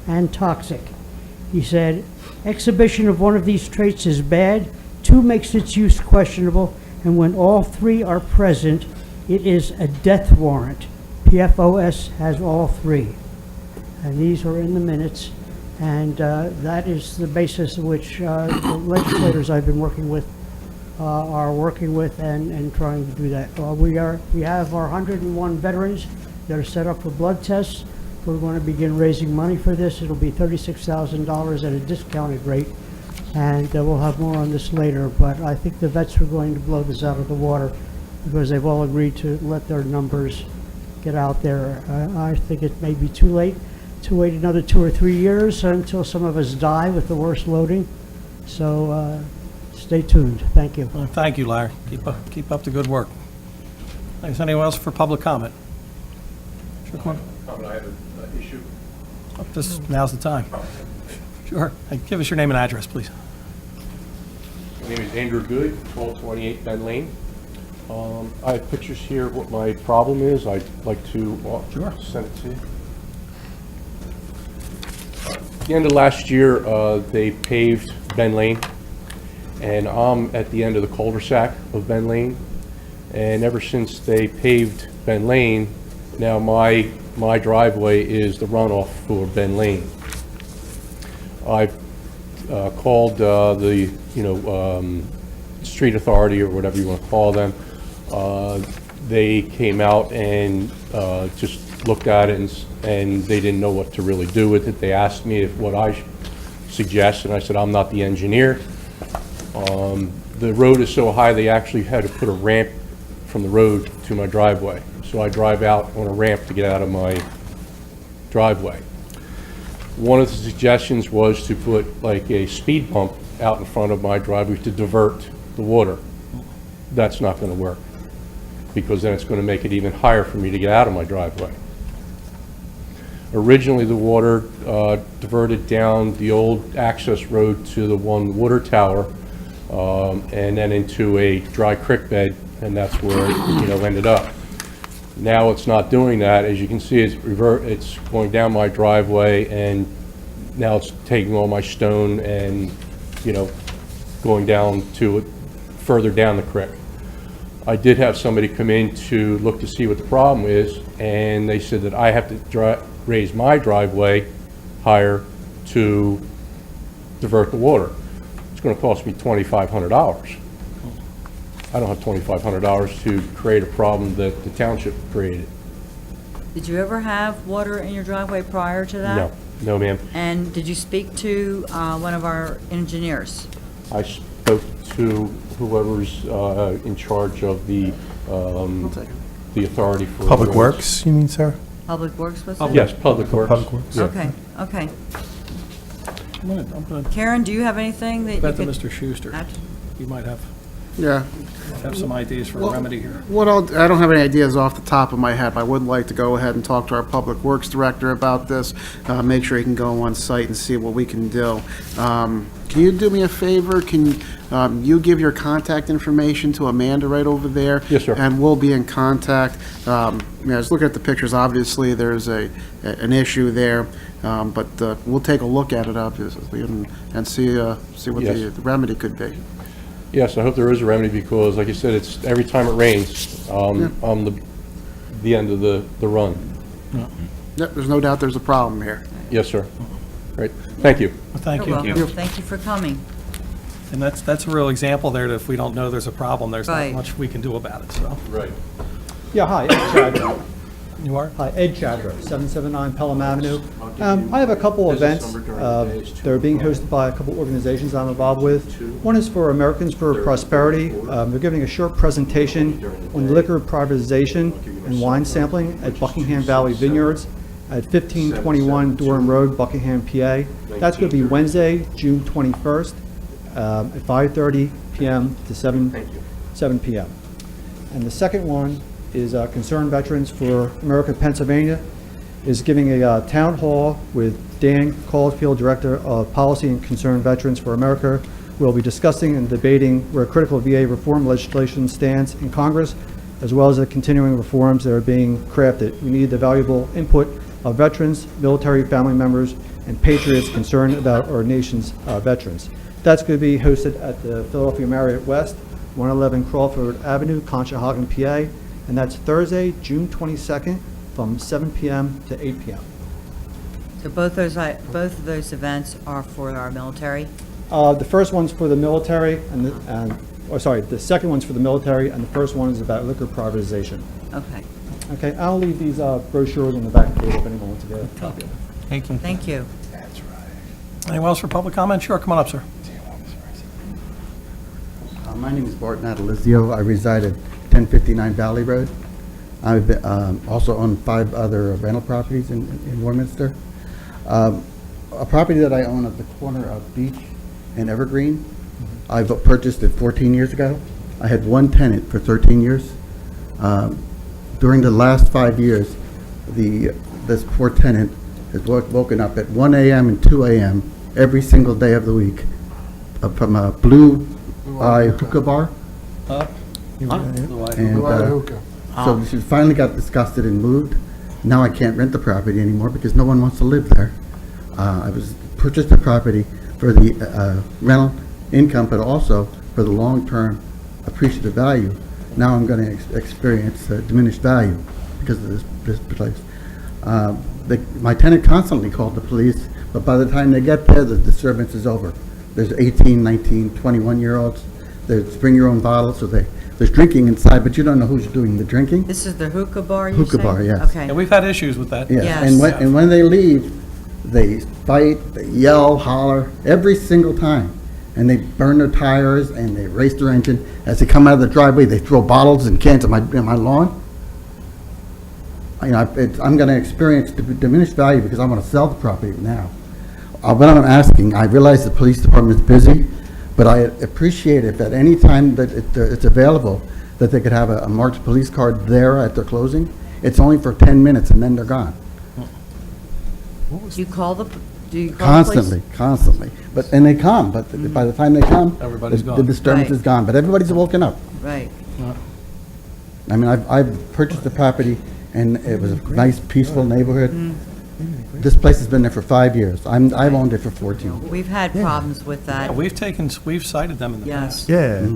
and toxic. He said, exhibition of one of these traits is bad, 2 makes its use questionable, and when all 3 are present, it is a death warrant. PFOS has all 3. And these are in the minutes, and that is the basis of which the legislators I've been working with are working with and trying to do that. We have our 101 veterans that are set up for blood tests. We're going to begin raising money for this. It'll be $36,000 at a discounted rate, and we'll have more on this later. But I think the vets are going to blow this out of the water because they've all agreed to let their numbers get out there. I think it may be too late to wait another 2 or 3 years until some of us die with the worst loading. So stay tuned. Thank you.
Well, thank you, Larry. Keep up the good work. Is anyone else for public comment? Sure, come on.
I have an issue.
Now's the time. Sure. Hey, give us your name and address, please.
My name is Andrew Good, 1228 Ben Lane. I have pictures here of what my problem is. I'd like to send it to you. At the end of last year, they paved Ben Lane, and I'm at the end of the cul-de-sac of Ben Lane. And ever since they paved Ben Lane, now my driveway is the runoff for Ben Lane. I've called the street authority or whatever you want to call them. They came out and just looked at it and they didn't know what to really do with it. They asked me what I suggest, and I said I'm not the engineer. The road is so high they actually had to put a ramp from the road to my driveway. So I drive out on a ramp to get out of my driveway. One of the suggestions was to put like a speed bump out in front of my driveway to divert the water. that's not going to work, because then it's going to make it even higher for me to get out of my driveway. Originally, the water diverted down the old access road to the one water tower, and then into a dry creek bed, and that's where it, ended up. Now it's not doing that. As you can see, it's going down my driveway, and now it's taking all my stone and, going down to it, further down the creek. I did have somebody come in to look to see what the problem is, and they said that I have to raise my driveway higher to divert the water. It's going to cost me $2,500. I don't have $2,500 to create a problem that the township created.
Did you ever have water in your driveway prior to that?
No, ma'am.
And did you speak to one of our engineers?
I spoke to whoever's in charge of the authority for...
Public Works, you mean, sir?
Public Works was it?
Yes, Public Works.
Public Works.
Yeah.
Okay.
I'm going to
Karen, do you have anything that you
bet to
could...
Mr. Schuster.
add?
He might have
Yeah.
some ideas for a remedy here.
I don't have any ideas off the top of my head, but I would like to go ahead and talk to our Public Works Director about this, make sure he can go on site and see what we can do. Can you do me a favor? Can you give your contact information to Amanda right over there?
Yes, sir.
And we'll be in contact. I was looking at the pictures. Obviously, there's an issue there, but we'll take a look at it, obviously, and see what
Yes.
the remedy could be.
Yes, I hope there is a remedy, because, like you said, it's every time it rains, I'm the end of the run.
Yep, there's no doubt there's a problem here.
Yes, sir. Great. Thank you.
Well, thank
You're
you.
welcome. Thank you for coming.
And that's a real example there that if we don't know there's a problem, there's not
Right.
much we can do about it, so.
Right.
Yeah, hi, Ed Chadra.
You are?
Hi, Ed Chadra, 779 Pelham Avenue. I have a couple events that are being hosted by a couple organizations I'm involved with. One is for Americans for Prosperity. They're giving a short presentation on liquor privatization and wine sampling at Buckingham Valley Vineyards at 1521 Durham Road, Buckingham, PA. That's going to be Wednesday, June 21st at 5:30 p.m. to 7 p.m. And the second one is Concerned Veterans for America, Pennsylvania, is giving a town hall with Dan Caulfield, Director of Policy and Concerned Veterans for America. We'll be discussing and debating where critical VA reform legislation stands in Congress, as well as the continuing reforms that are being crafted. We need the valuable input of veterans, military family members, and patriots concerned about our nation's veterans. That's going to be hosted at the Philadelphia Marriott West, 111 Crawford Avenue, Conshohocken, PA. And that's Thursday, June 22nd, from 7 p.m. to 8 p.m.
So both of those events are for our military?
The first one's for the military, the second one's for the military, and the first one is about liquor privatization.
Okay.
Okay, I'll leave these brochures on the back table if anyone wants to get a copy of them.
Thank you.
Thank you.
Anyone else for public comment? Sure, come on up, sir.
My name is Bart Natalizio. I reside at 1059 Valley Road. I've been, also own 5 other rental properties in Warminster. A property that I own at the corner of Beach and Evergreen, I've purchased it 14 years ago. I had one tenant for 13 years. During the last 5 years, this poor tenant has woken up at 1 a.m. and 2 a.m. every single day of the week from a Blue Eye hookah bar. So she finally got disgusted and moved. Now I can't rent the property anymore because no one wants to live there. I purchased the property for the rental income, but also for the long-term appreciative value. Now I'm going to experience diminished value because of this place. My tenant constantly called the police, but by the time they get there, the disturbance is over. There's 18, 19, 21-year-olds. They bring your own bottles, so there's drinking inside, but you don't know who's doing the drinking.
This is the hookah bar, you say?
Hookah bar, yes.
Okay.
Yeah, we've had issues with that.
Yes.
Yes.
And when they leave, they fight, they yell, holler, every single time. And they burn their tires and they race their engine. As they come out of the driveway, they throw bottles and cans at my lawn. I'm going to experience diminished value because I'm going to sell the property now. What I'm asking, I realize the police department is busy, But I appreciate if at any time that it's available, that they could have a marked police car there at their closing. It's only for 10 minutes and then they're gone.
Do you call the police?
Constantly. And they come, but by the time they come,
Everybody's
the
gone.
disturbance
Right.
is gone. But everybody's woken up.
Right.
I mean, I've purchased the property, and it was a nice, peaceful neighborhood. This place has been there for 5 years. I've owned it for 14.
We've had problems with
Yeah,
that.
we've cited them in the
Yes.
past.
Yeah.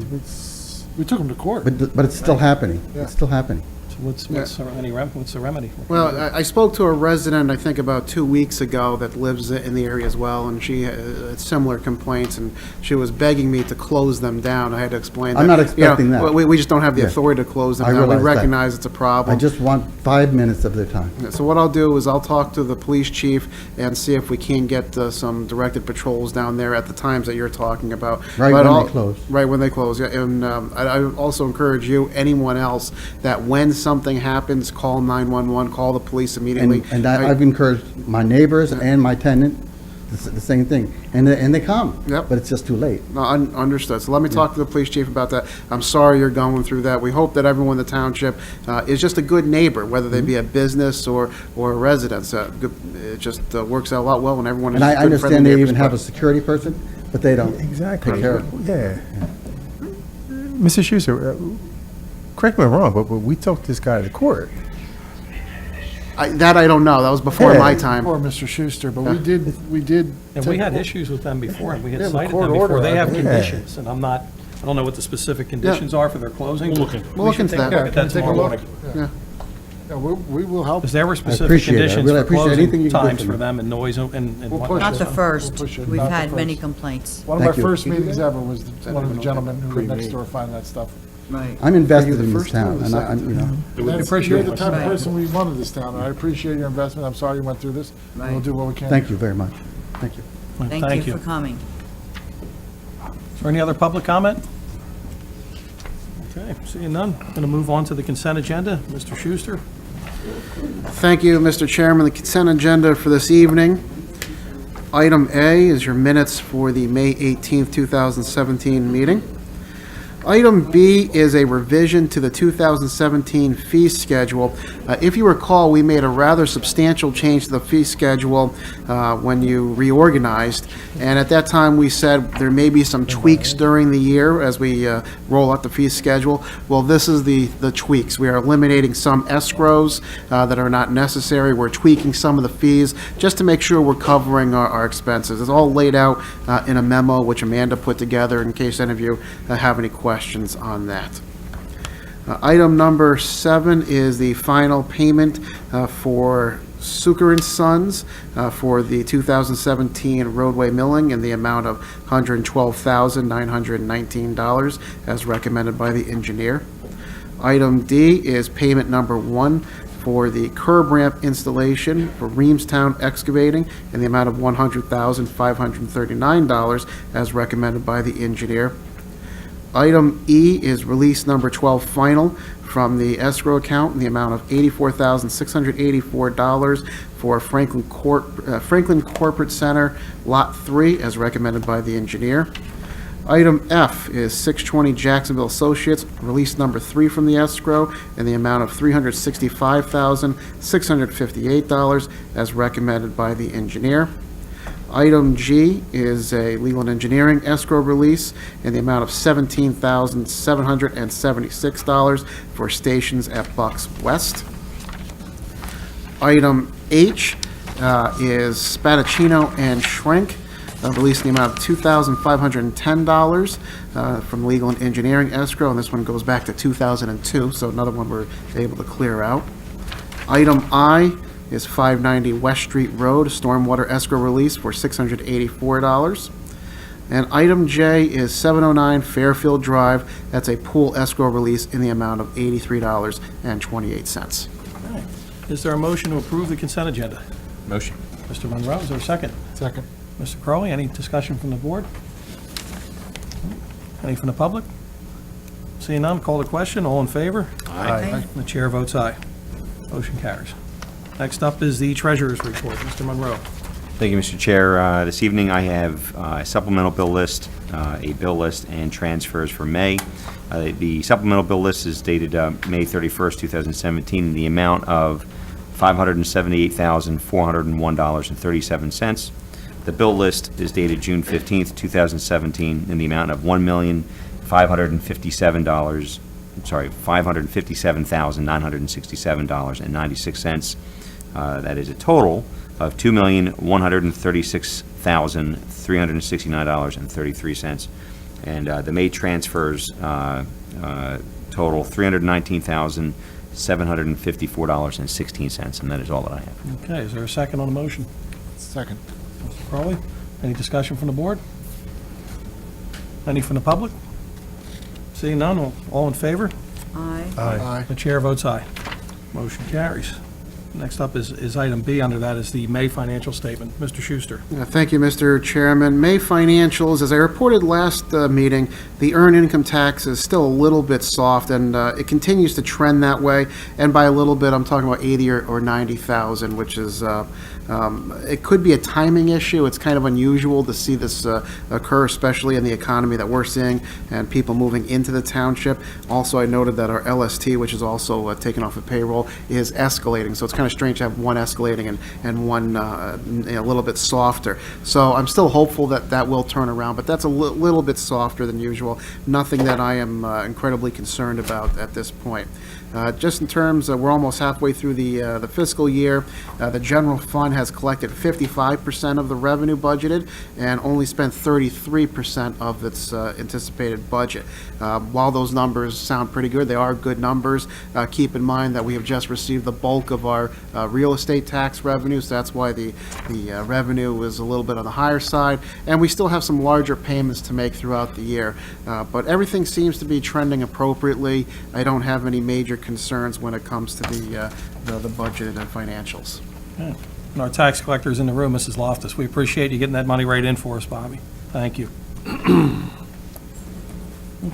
We took them to court.
But it's still happening. It's still happening.
So what's the remedy?
Well, I spoke to a resident, I think about 2 weeks ago, that lives in the area as well, and she had similar complaints, and she was begging me to close them down. I had to explain that.
I'm not
you know,
expecting that.
We just don't have the
Yeah.
authority to close them
I
down. We
realize that.
recognize it's a problem.
I just want 5 minutes of their time.
So what I'll do is I'll talk to the police chief and see if we can get some directed patrols down there at the times that you're talking about.
Right
But
when they
I'll-
close.
Right when they close, yeah. And I also encourage you, anyone else, that when something happens, call 911, call the police immediately.
And I've encouraged my neighbors and my tenant, the same thing. And they come.
Yep.
But it's just too late.
No, understood. So let me talk to the police chief about that. I'm sorry you're going through that. We hope that everyone in the township is just a good neighbor, whether they be a business or a residence. It just works out a lot well when everyone is
And I
good, friendly
understand they
neighbors,
even have a
but-
security person, but they don't
Exactly.
take care of it.
Yeah. Mr. Schuster, correct me if I'm wrong, but we took this guy to court.
That I don't know. That was before
Yeah.
my time.
Poor Mr. Schuster, but we did.
And we had issues with them before, and we had
Yeah, the
cited
court
them before.
order,
They
I
have
believe.
conditions, and I don't know what the specific conditions are for their closing.
We'll look into
We'll look into that.
Look at that
Take a
tomorrow
look.
morning.
Yeah.
Yeah, we will help.
Because there were specific
appreciate it. I
conditions
really
for
appreciate anything
closing
you can do
times
for
for
me.
them and noise and
We'll
whatnot.
push
Not
it.
the
We'll
first.
push it.
We've
Not the
had many
first.
complaints.
One of
Thank
my
you.
first meetings ever was one of the gentlemen who lived next door find that stuff.
Right.
I'm invested
the
in this
first one or
town,
the
and
second
you know.
You're the type of
Right.
person we wanted this town, and I appreciate your investment. I'm sorry you went through this. and We'll
Right.
do what we can.
Thank you very much. Thank you.
Thank you for coming.
Is there any other public comment? Okay, seeing none. Going to move on to the consent agenda. Mr. Schuster?
Thank you, Mr. Chairman. The consent agenda for this evening. Item A is your minutes for the May 18th, 2017 meeting. Item B is a revision to the 2017 fee schedule. If you recall, we made a rather substantial change to the fee schedule when you reorganized, and at that time, we said there may be some tweaks during the year as we roll out the fee schedule. Well, this is the tweaks. We are eliminating some escrows that are not necessary. We're tweaking some of the fees just to make sure we're covering our expenses. It's all laid out in a memo which Amanda put together in case any of you have any questions on that. Item number 7 is the final payment for Suker and Sons for the 2017 roadway milling in the amount of $112,919 as recommended by the engineer. Item D is payment number 1 for the curb ramp installation for Reamstown Excavating in the amount of $100,539 as recommended by the engineer. Item E is release number 12 final from the escrow account in the amount of $84,684 for Franklin Corporate Center Lot 3 as recommended by the engineer. Item F is 620 Jacksonville Associates, release number 3 from the escrow in the amount of $365,658 as recommended by the engineer. Item G is a legal and engineering escrow release in the amount of $17,776 for stations at Bucks West. Item H is Spadaccino and Schrenk, release in the amount of $2,510 from legal and engineering escrow, and this one goes back to 2002, so another one we're able to clear out. Item I is 590 West Street Road, stormwater escrow release for $684. And item J is 709 Fairfield Drive, that's a pool escrow release in the amount of $83.28.
Okay. Is there a motion to approve the consent agenda?
Motion.
Mr. Monroe, is there a second?
Second.
Mr. Crowley, any discussion from the board? Any from the public? Seeing none, call the question. All in favor?
Aye.
The chair votes aye. Motion carries. Next up is the treasurer's report. Mr. Monroe.
Thank you, Mr. Chair. This evening, I have a supplemental bill list, a bill list, and transfers for May. The supplemental bill list is dated May 31st, 2017, in the amount of $578,401.37. The bill list is dated June 15th, 2017, in the amount of $557,967.96. That is a total of $2,136,369.33. And the May transfers total $319,754.16, and that is all that I have.
Okay, is there a second on the motion?
Second.
Mr. Crowley, any discussion from the board? Any from the public? Seeing none, all in favor?
Aye.
Aye.
The chair votes aye. Motion carries. Next up is item B. Under that is the May financial statement. Mr. Schuster.
Thank you, Mr. Chairman. May financials, as I reported last meeting, the earned income tax is still a little bit soft, and it continues to trend that way. And by a little bit, I'm talking about 80 or 90,000, which is it could be a timing issue. It's kind of unusual to see this occur, especially in the economy that we're seeing and people moving into the township. Also, I noted that our LST, which is also taken off of payroll, is escalating. So it's kind of strange to have one escalating and one a little bit softer. So I'm still hopeful that that will turn around, but that's a little bit softer than usual. Nothing that I am incredibly concerned about at this point. Just in terms, we're almost halfway through the fiscal year. The general fund has collected 55% of the revenue budgeted and only spent 33% of its anticipated budget. While those numbers sound pretty good, they are good numbers. Keep in mind that we have just received the bulk of our real estate tax revenues. That's why the revenue was a little bit on the higher side, and we still have some larger payments to make throughout the year. But everything seems to be trending appropriately. I don't have any major concerns when it comes to the budget and financials.
Okay. And our tax collector is in the room, Mrs. Loftus. We appreciate you getting that money right in for us, Bobby. Thank you.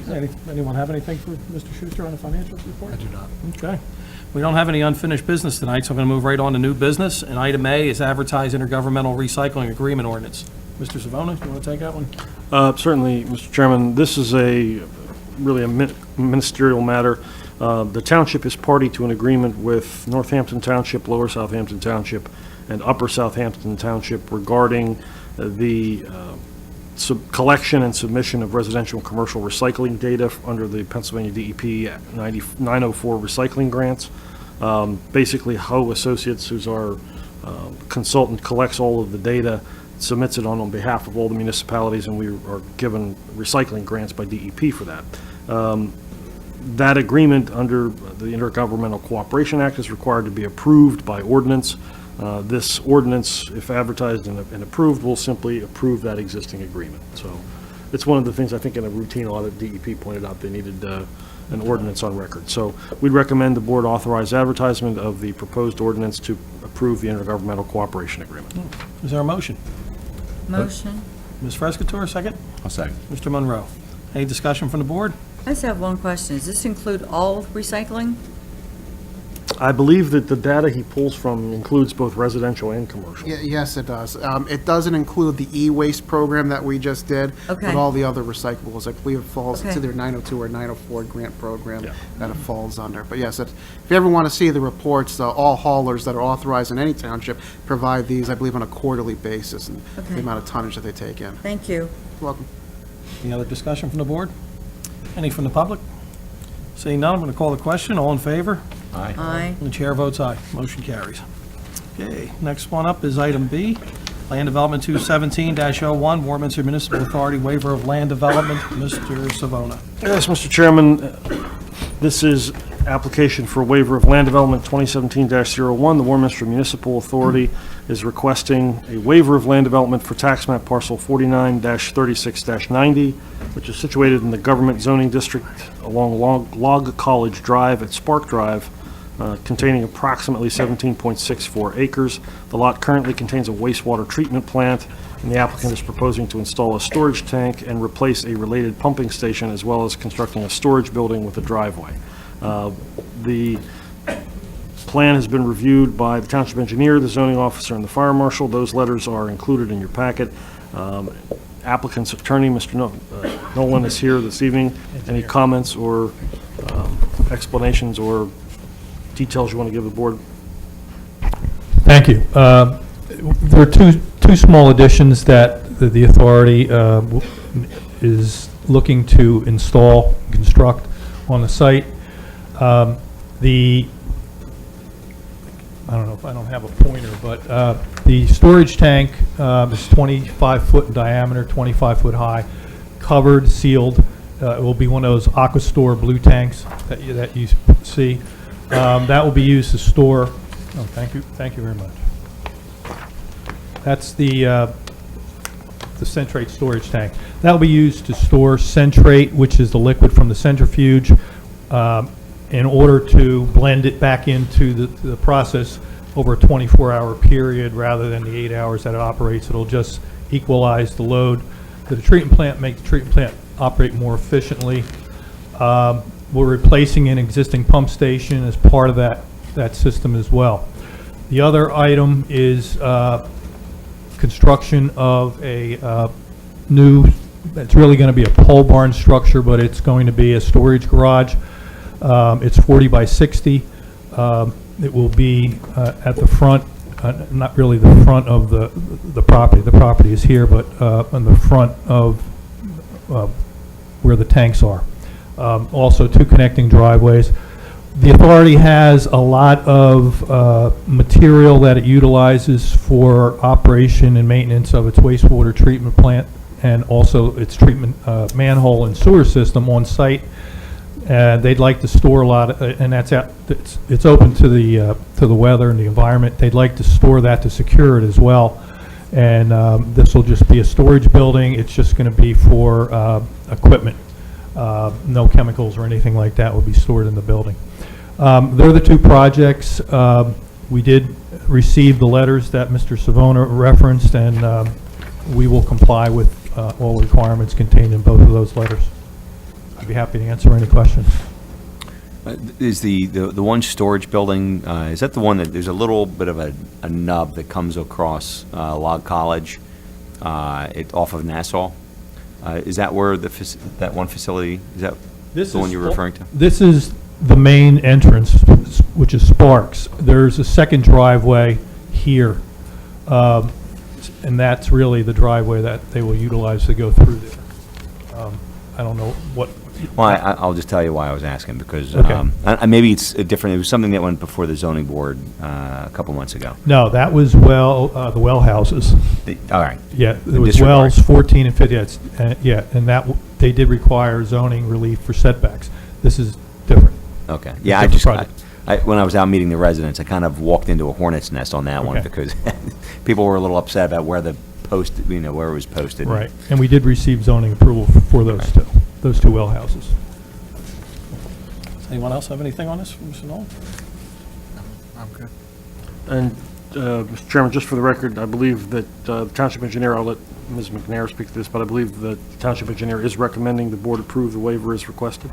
Okay, anyone have anything for Mr. Schuster on the financials report?
I do not.
Okay. We don't have any unfinished business tonight, so I'm going to move right on to new business. And item A is advertise intergovernmental recycling agreement ordinance. Mr. Savona, you want to take that one?
Certainly, Mr. Chairman. This is really a ministerial matter. The township is party to an agreement with Northampton Township, Lower Southampton Township, and Upper Southampton Township regarding the collection and submission of residential and commercial recycling data under the Pennsylvania DEP 904 recycling grants. Basically, Ho Associates, who's our consultant, collects all of the data, submits it on behalf of all the municipalities, and we are given recycling grants by DEP for that. That agreement under the Intergovernmental Cooperation Act is required to be approved by ordinance. This ordinance, if advertised and approved, will simply approve that existing agreement. So it's one of the things I think in a routine audit, DEP pointed out they needed an ordinance on record. So we'd recommend the board authorize advertisement of the proposed ordinance to approve the Intergovernmental Cooperation Agreement.
Is there a motion?
Motion.
Ms. Frescatore, second?
I'll second.
Mr. Monroe. Any discussion from the board?
I just have one question. Does this include all recycling?
I believe that the data he pulls from includes both residential and commercial.
Yes, it does. It doesn't include the e-waste program that we just did,
Okay.
but all the other recyclables. I believe it falls, it's
Okay.
either 902 or 904 grant program
Yeah.
that it falls under. But yes, if you ever want to see the reports, all haulers that are authorized in any township provide these, I believe, on a quarterly basis, and
Okay.
the amount of tonnage that they take in.
Thank you.
You're welcome.
Any other discussion from the board? Any from the public? Seeing none, I'm going to call the question. All in favor?
Aye.
Aye.
The chair votes aye. Motion carries. Okay, next one up is item B, Land Development 217-01, Warminster Municipal Authority Waiver of Land Development. Mr. Savona.
Yes, Mr. Chairman, this is application for waiver of land development 2017-01. The Warminster Municipal Authority is requesting a waiver of land development for tax map parcel 49-36-90, which is situated in the government zoning district along Log College Drive at Spark Drive, containing approximately 17.64 acres. The lot currently contains a wastewater treatment plant, and the applicant is proposing to install a storage tank and replace a related pumping station, as well as constructing a storage building with a driveway. The plan has been reviewed by the township engineer, the zoning officer, and the fire marshal. Those letters are included in your packet. Applicant's attorney, Mr. Nolan, is here this evening. Any comments or explanations or details you want to give the board?
Thank you. There are two small additions that the authority is looking to install, construct on the site. I don't know if I don't have a pointer, but the storage tank is 25 foot in diameter, 25 foot high, covered, sealed. It will be one of those AquaStore blue tanks that you see. That will be used to store. Oh, thank you very much. That's the centrate storage tank. That will be used to store centrate, which is the liquid from the centrifuge, in order to blend it back into the process over a 24-hour period rather than the 8 hours that it operates. It'll just equalize the load to the treatment plant, make the treatment plant operate more efficiently. We're replacing an existing pump station as part of that system as well. The other item is construction of a new, it's really going to be a pole barn structure, but it's going to be a storage garage. It's 40 by 60. It will be at the front, not really the front of the property. The property is here, but on the front of where the tanks are. Also, 2 connecting driveways. The authority has a lot of material that it utilizes for operation and maintenance of its wastewater treatment plant and also its treatment manhole and sewer system on site. They'd like to store a lot, and it's open to the weather and the environment. They'd like to store that to secure it as well. And this will just be a storage building. It's just going to be for equipment. No chemicals or anything like that will be stored in the building. They're the 2 projects. We did receive the letters that Mr. Savona referenced, and we will comply with all requirements contained in both of those letters. I'd be happy to answer any questions.
Is the one storage building, is that the one that there's a little bit of a nub that comes across Log College off of Nassau? Is that where that one facility, is that the one you're referring to?
This is the main entrance, which is Sparks. There's a second driveway here, and that's really the driveway that they will utilize to go through there. I don't know what.
Well, I'll just tell you why I was asking, because
Okay.
maybe it's different. It was something that went before the zoning board a couple months ago.
No, that was the well houses.
All right.
Yeah, it was wells 14 and 50. And that they did require zoning relief for setbacks. This is different.
Okay. Yeah, when I was out meeting the residents, I kind of walked into a hornet's nest on that one because people were a little upset about where the post, where it was posted.
Right. And we did receive zoning approval for those two well houses.
Does anyone else have anything on this, Mr. Nolan?
I'm good.
And, Mr. Chairman, just for the record, I believe that the township engineer, I'll let Ms. McNair speak to this, but I believe that the township engineer is recommending the board approve the waiver as requested.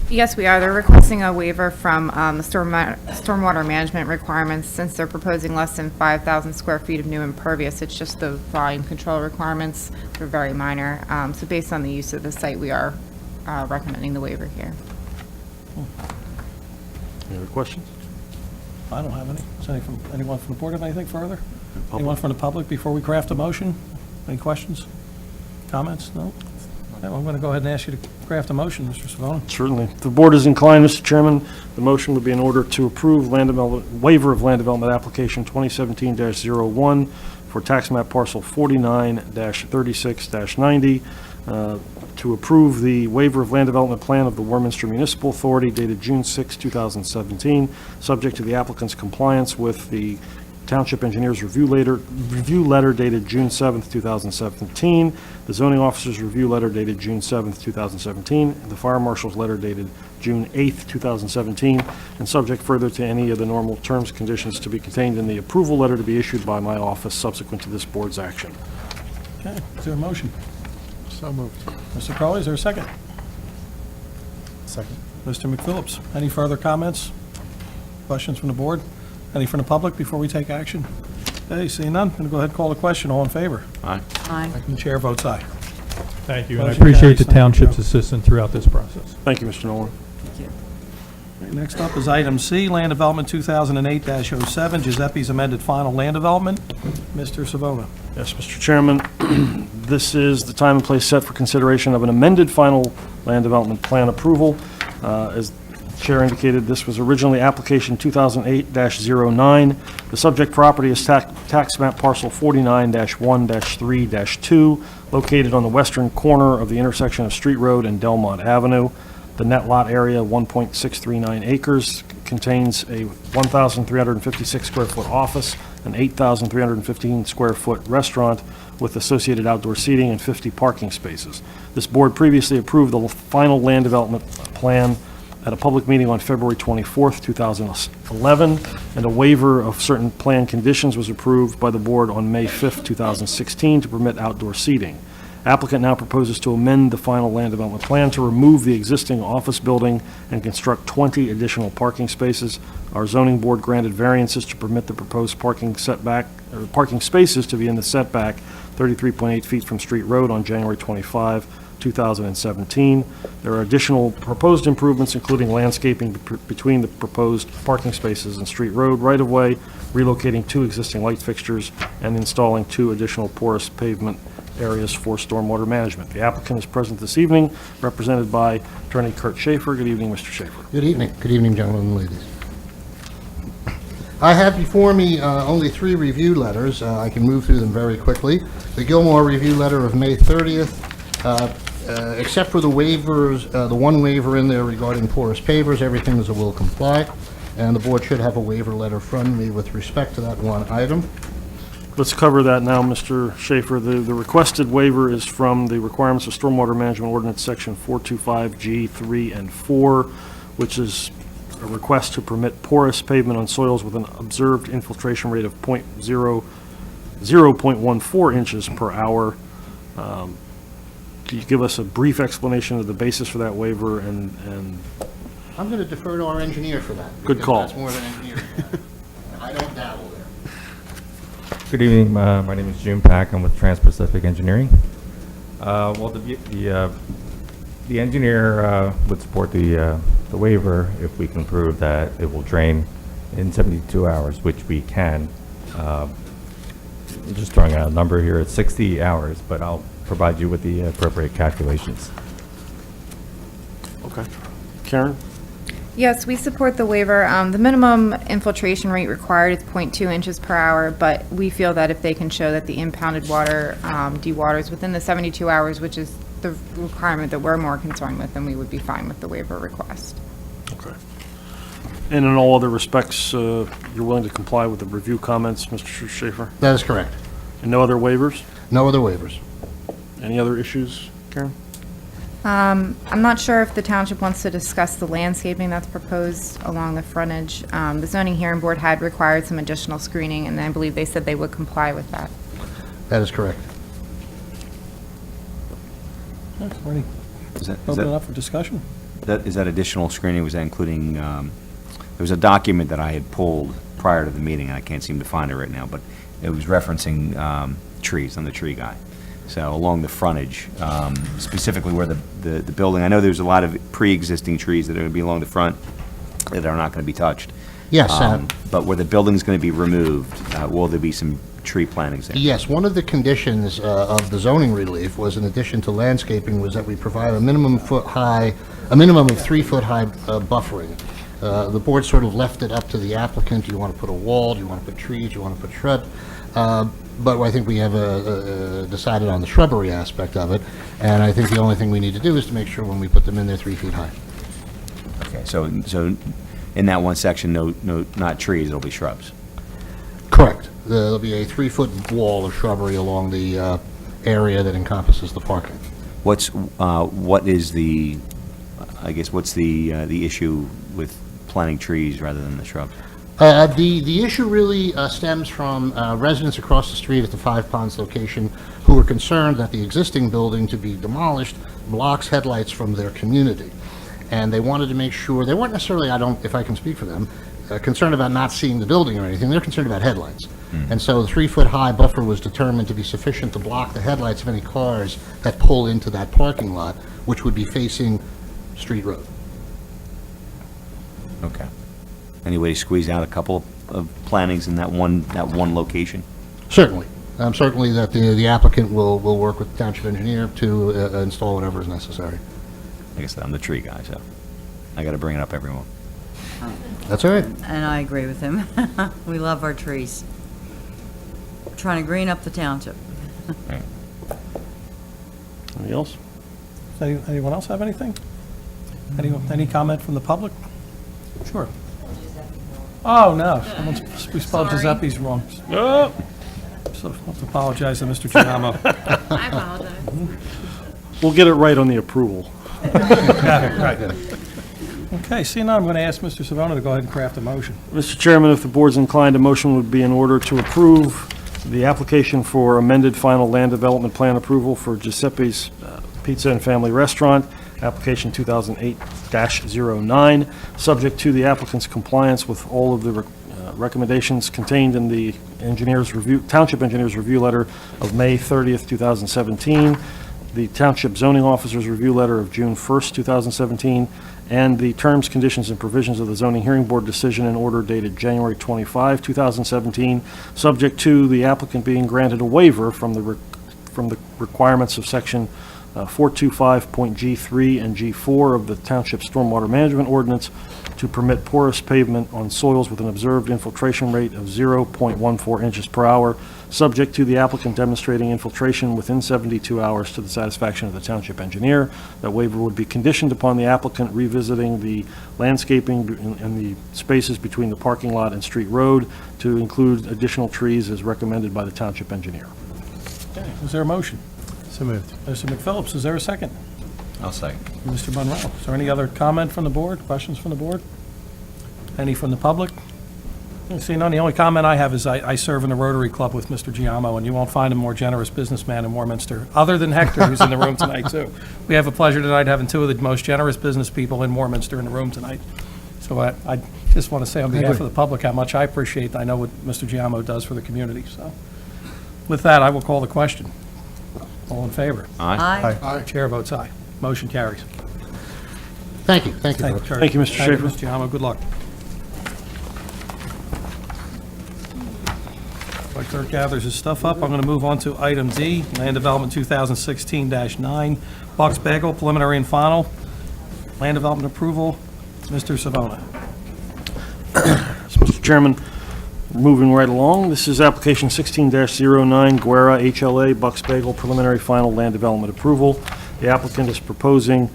Yes, we are. They're requesting a waiver from the stormwater management requirements. Since they're proposing less than 5,000 square feet of new impervious, it's just the volume control requirements. They're very minor. So based on the use of the site, we are recommending the waiver here.
Any other questions?
I don't have any. Does anyone from the board have anything further? Anyone from the public before we craft a motion? Any questions? Comments? No? Okay, well, I'm going to go ahead and ask you to craft a motion, Mr. Savona.
Certainly. If the board is inclined, Mr. Chairman, the motion would be in order to approve waiver of land development application 2017-01 for tax map parcel 49-36-90, to approve the waiver of land development plan of the Warminster Municipal Authority dated June 6, 2017, subject to the applicant's compliance with the Township Engineer's review letter dated June 7th, 2017, the Zoning Officer's review letter dated June 7th, 2017, and the Fire Marshal's letter dated June 8th, 2017, and subject further to any of the normal terms and conditions to be contained in the approval letter to be issued by my office subsequent to this board's action.
Okay, is there a motion?
So moved.
Mr. Crowley, is there a second?
Second.
Mr. McPhillips, any further comments? Questions from the board? Any from the public before we take action? Okay, seeing none, going to go ahead and call the question. All in favor?
Aye.
Aye.
The chair votes aye.
Thank you, and I
Motion
appreciate
carries.
the
Thank you,
township's
Joe.
assistance throughout this process.
Thank you, Mr. Nolan.
Okay, next up is item C, Land Development 2008-07, Giuseppe's amended final land development. Mr. Savona.
Yes, Mr. Chairman, this is the time and place set for consideration of an amended final land development plan approval. As the Chair indicated, this was originally application 2008-09. The subject property is tax map parcel 49-1-3-2, located on the western corner of the intersection of Street Road and Delmont Avenue. The net lot area, 1.639 acres, contains a 1,356 square foot office, an 8,315 square foot restaurant with associated outdoor seating and 50 parking spaces. This board previously approved the final land development plan at a public meeting on February 24th, 2011, and a waiver of certain plan conditions was approved by the board on May 5th, 2016 to permit outdoor seating. Applicant now proposes to amend the final land development plan to remove the existing office building and construct 20 additional parking spaces. Our zoning board granted variances to permit the proposed parking spaces to be in the setback 33.8 feet from Street Road on January 25, 2017. There are additional proposed improvements, including landscaping between the proposed parking spaces and Street Road right-of-way, relocating 2 existing light fixtures, and installing 2 additional porous pavement areas for stormwater management. The applicant is present this evening, represented by Attorney Kurt Schaefer. Good evening, Mr. Schaefer.
Good evening. Good evening, gentlemen and ladies. I have before me only 3 review letters. I can move through them very quickly. The Gilmore review letter of May 30th, except for the waivers, the one waiver in there regarding porous pavers, everything is a will comply, and the board should have a waiver letter from me with respect to that one item.
Let's cover that now, Mr. Schaefer. The requested waiver is from the requirements of Stormwater Management Ordinance Section 425G 3 and 4, which is a request to permit porous pavement on soils with an observed infiltration rate of 0.14 inches per hour. Can you give us a brief explanation of the basis for that waiver and
I'm going to defer to our engineer for that.
Good
because
call.
That's more of an engineering matter. I don't dabble there.
Good evening. My name is June Pack. I'm with Trans-Pacific Engineering. Well, the engineer would support the waiver if we can prove that it will drain in 72 hours, which we can. I'm just throwing out a number here. It's 60 hours, but I'll provide you with the appropriate calculations.
Okay. Karen?
Yes, we support the waiver. The minimum infiltration rate required is 0.2 inches per hour, but we feel that if they can show that the impounded water dewaters within the 72 hours, which is the requirement that we're more concerned with, then we would be fine with the waiver request.
Okay. And in all other respects, you're willing to comply with the review comments, Mr. Schaefer?
That is correct.
And no other waivers?
No other waivers.
Any other issues, Karen?
I'm not sure if the township wants to discuss the landscaping that's proposed along the frontage. The zoning hearing board had required some additional screening, and I believe they said they would comply with that.
That is correct.
Ready? Open it up for discussion.
Is that additional screening, was that including, there was a document that I had pulled prior to the meeting, and I can't seem to find it right now, but it was referencing trees. I'm the tree guy. So along the frontage, specifically where the building, I know there's a lot of pre-existing trees that are going to be along the front that are not going to be touched.
Yes.
But where the building's going to be removed, will there be some tree plantings there?
Yes, one of the conditions of the zoning relief was, in addition to landscaping, was that we provide a minimum of 3 foot high buffering. The board sort of left it up to the applicant. Do you want to put a wall? Do you want to put trees? Do you want to put shrub? But I think we have decided on the shrubbery aspect of it, and I think the only thing we need to do is to make sure when we put them in, they're 3 feet high.
Okay, so in that one section, not trees, it'll be shrubs.
Correct. There'll be a 3 foot wall of shrubbery along the area that encompasses the parking.
What's the issue with planting trees rather than the shrubs?
The issue really stems from residents across the street at the Five Ponds location who were concerned that the existing building to be demolished blocks headlights from their community. And they wanted to make sure, they weren't necessarily, if I can speak for them, concerned about not seeing the building or anything. They're concerned about headlights. And so the 3-foot-high buffer was determined to be sufficient to block the headlights of any cars that pull into that parking lot, which would be facing Street Road.
Okay. Any way to squeeze out a couple of plantings in that one location?
Certainly. Certainly that the applicant will work with the township engineer to install whatever is necessary.
Like I said, I'm the tree guy, so I got to bring it up every month.
That's all right.
And I agree with him. We love our trees. We're trying to green up the township.
Anything else?
Does anyone else have anything? Any comment from the public? Sure. Oh, no, we spelled Giuseppe's wrong.
Oh.
So I have to apologize to Mr. Giamo.
I apologize.
We'll get it right on the approval.
Right. Okay, seeing none, I'm going to ask Mr. Savona to go ahead and craft a motion.
Mr. Chairman, if the board's inclined, a motion would be in order to approve the application for amended final land development plan approval for Giuseppe's Pizza and Family Restaurant, application 2008-09, subject to the applicant's compliance with all of the recommendations contained in the Township Engineer's Review Letter of May 30th, 2017, the Township Zoning Officer's Review Letter of June 1st, 2017, and the terms, conditions, and provisions of the Zoning Hearing Board decision and order dated January 25, 2017, subject to the applicant being granted a waiver from the requirements of Section 425.G3 and G4 of the Township Stormwater Management Ordinance to permit porous pavement on soils with an observed infiltration rate of 0.14 inches per hour, subject to the applicant demonstrating infiltration within 72 hours to the satisfaction of the township engineer. That waiver would be conditioned upon the applicant revisiting the landscaping and the spaces between the parking lot and street road to include additional trees as recommended by the township engineer.
Okay, is there a motion?
So moved.
Mr. McPhillips, is there a second?
I'll second.
Mr. Monroe, is there any other comment from the board, questions from the board? Any from the public? See, none. The only comment I have is I serve in the Rotary Club with Mr. Giamo, and you won't find a more generous businessman in Warminster, other than Hector, who's in the room tonight, too. We have a pleasure tonight having two of the most generous business people in Warminster in the room tonight. So I just want to say on behalf of the public how much I appreciate, I know what Mr. Giamo does for the community. So with that, I will call the question. All in favor?
Aye.
Aye.
Chair votes aye. Motion carries.
Thank you. Thank you. folks.
Thank you, Mr. Schaefer.
Thank you, Mr. Giamo. Good luck. While clerk gathers his stuff up, I'm going to move on to item D, Land Development 2016-9, Bucks Bagel, preliminary and final. Land Development approval, Mr. Savona.
Mr. Chairman, moving right along, this is application 16-09, Guerra HLA, Bucks Bagel, preliminary final land development approval. The applicant is proposing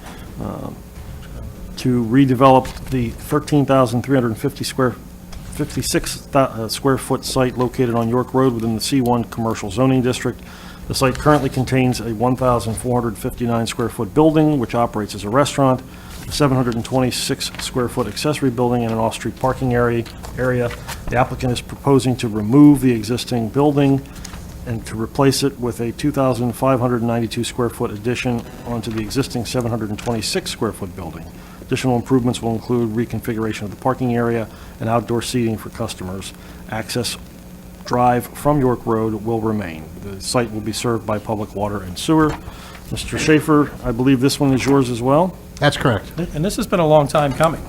to redevelop the 56 square foot site located on York Road within the C1 Commercial Zoning District. The site currently contains a 1,459 square foot building, which operates as a restaurant, a 726 square foot accessory building, and an off-street parking area. The applicant is proposing to remove the existing building and to replace it with a 2,592 square foot addition onto the existing 726 square foot building. Additional improvements will include reconfiguration of the parking area and outdoor seating for customers. Access drive from York Road will remain. The site will be served by public water and sewer. Mr. Schaefer, I believe this one is yours as well?
That's correct.
And this has been a long time coming.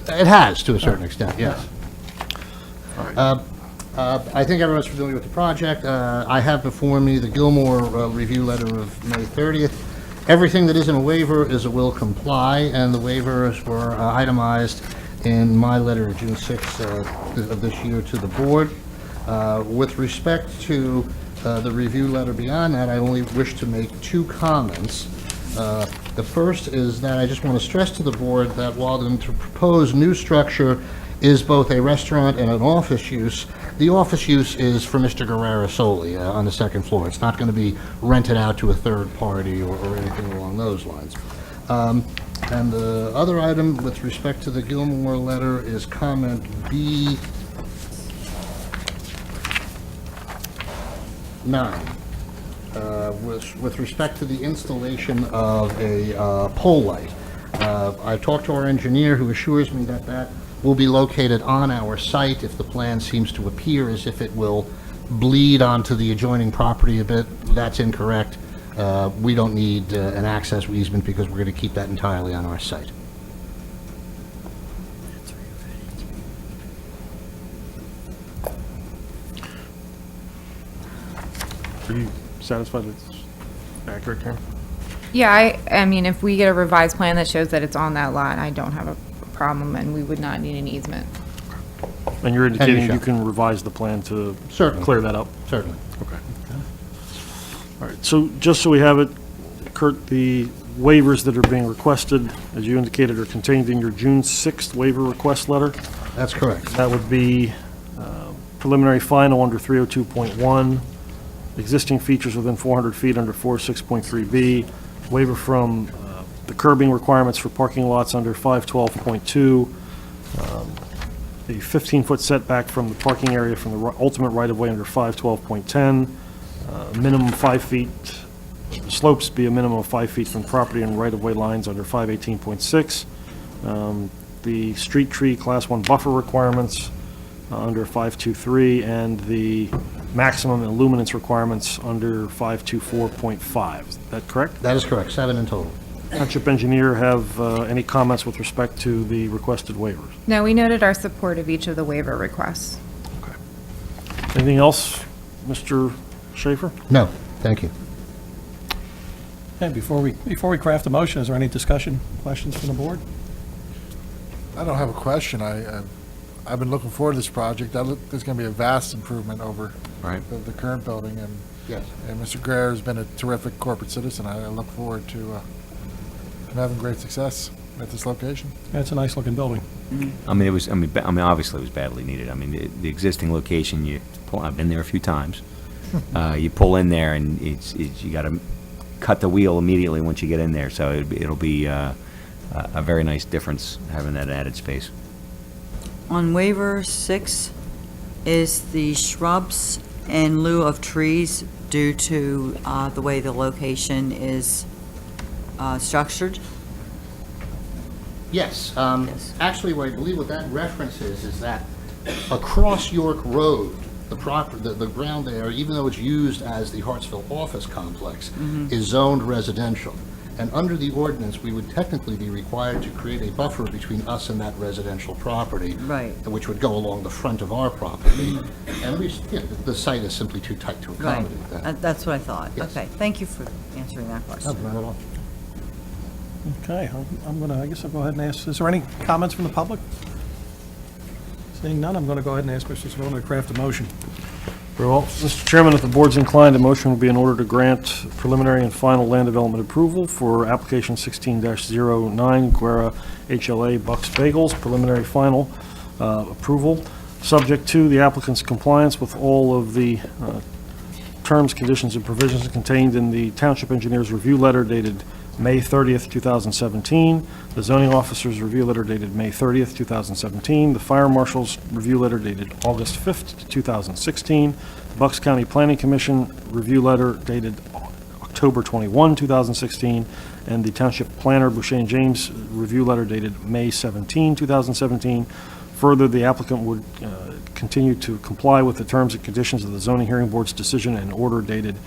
It has, to a certain extent, yes. I think everyone's familiar with the project. I have before me the Gilmore review letter of May 30th. Everything that isn't a waiver is a will comply, and the waivers were itemized in my letter of June 6th of this year to the board. With respect to the review letter beyond that, I only wish to make two comments. The first is that I just want to stress to the board that while the proposed new structure is both a restaurant and an office use, the office use is for Mr. Guerrera solely on the second floor. It's not going to be rented out to a third party or anything along those lines. And the other item with respect to the Gilmore letter is comment B9. With respect to the installation of a pole light. I've talked to our engineer who assures me that that will be located on our site. If the plan seems to appear as if it will bleed onto the adjoining property a bit, that's incorrect. We don't need an access easement because we're going to keep that entirely on our site.
Are you satisfied it's accurate, Karen?
Yeah, I mean, if we get a revised plan that shows that it's on that lot, I don't have a problem, and we would not need an easement.
And you're indicating
shall.
you can revise the plan to
Certainly.
clear that up?
Certainly.
Okay. All right, so just so we have it, Kurt, the waivers that are being requested, as you indicated, are contained in your June 6th waiver request letter.
That's correct.
That would be preliminary final under 302.1, existing features within 400 feet under 46.3B, waiver from the curbing requirements for parking lots under 512.2, a 15-foot setback from the parking area from the ultimate right-of-way under 512.10, minimum 5 feet, slopes be a minimum of 5 feet from property and right-of-way lines under 518.6, the street tree Class 1 buffer requirements under 523, and the maximum illuminance requirements under 524.5. Is that correct?
That is correct, 7 in total.
Township engineer have any comments with respect to the requested waivers?
No, we noted our support of each of the waiver requests.
Anything else, Mr. Schaefer?
No, thank you.
Okay, before we craft a motion, is there any discussion, questions from the board?
I don't have a question. I've been looking forward to this project. There's going to be a vast improvement over the current building, and
Yes.
and Mr. Greer has been a terrific corporate citizen. I look forward to having great success at this location.
Yeah, it's a nice-looking building.
I mean, obviously it was badly needed. I mean, the existing location, I've been there a few times. You pull in there and you got to cut the wheel immediately once you get in there. So it'll be a very nice difference having that added space.
On waiver 6, is the shrubs in lieu of trees due to the way the location is structured?
Yes. Actually, what I believe what that reference is that across York Road, the ground there, even though it's used as the Hartsville office complex, is zoned residential. And under the ordinance, we would technically be required to create a buffer between us and that residential property.
Right.
Which would go along the front of our property. And the site is simply too tight to
Right.
accommodate that.
That's what I thought.
Yes.
Okay, thank you for answering that question.
No, not at all.
Okay, I guess I'll go ahead and ask, is there any comments from the public? Seeing none, I'm going to go ahead and ask Mr. Savona to craft a motion.
Very well. Mr. Chairman, if the board's inclined, a motion would be in order to grant preliminary and final land development approval for application 16-09, Guerra HLA Bucks Bagels, preliminary final approval, subject to the applicant's compliance with all of the terms, conditions, and provisions contained in the Township Engineer's Review Letter dated May 30th, 2017, the Zoning Officer's Review Letter dated May 30th, 2017, the Fire Marshal's Review Letter dated August 5th, 2016, Bucks County Planning Commission Review Letter dated October 21, 2016, and the Township Planner Boucher and James Review Letter dated May 17, 2017. Further, the applicant would continue to comply with the terms and conditions of the Zoning Hearing Board's decision and order dated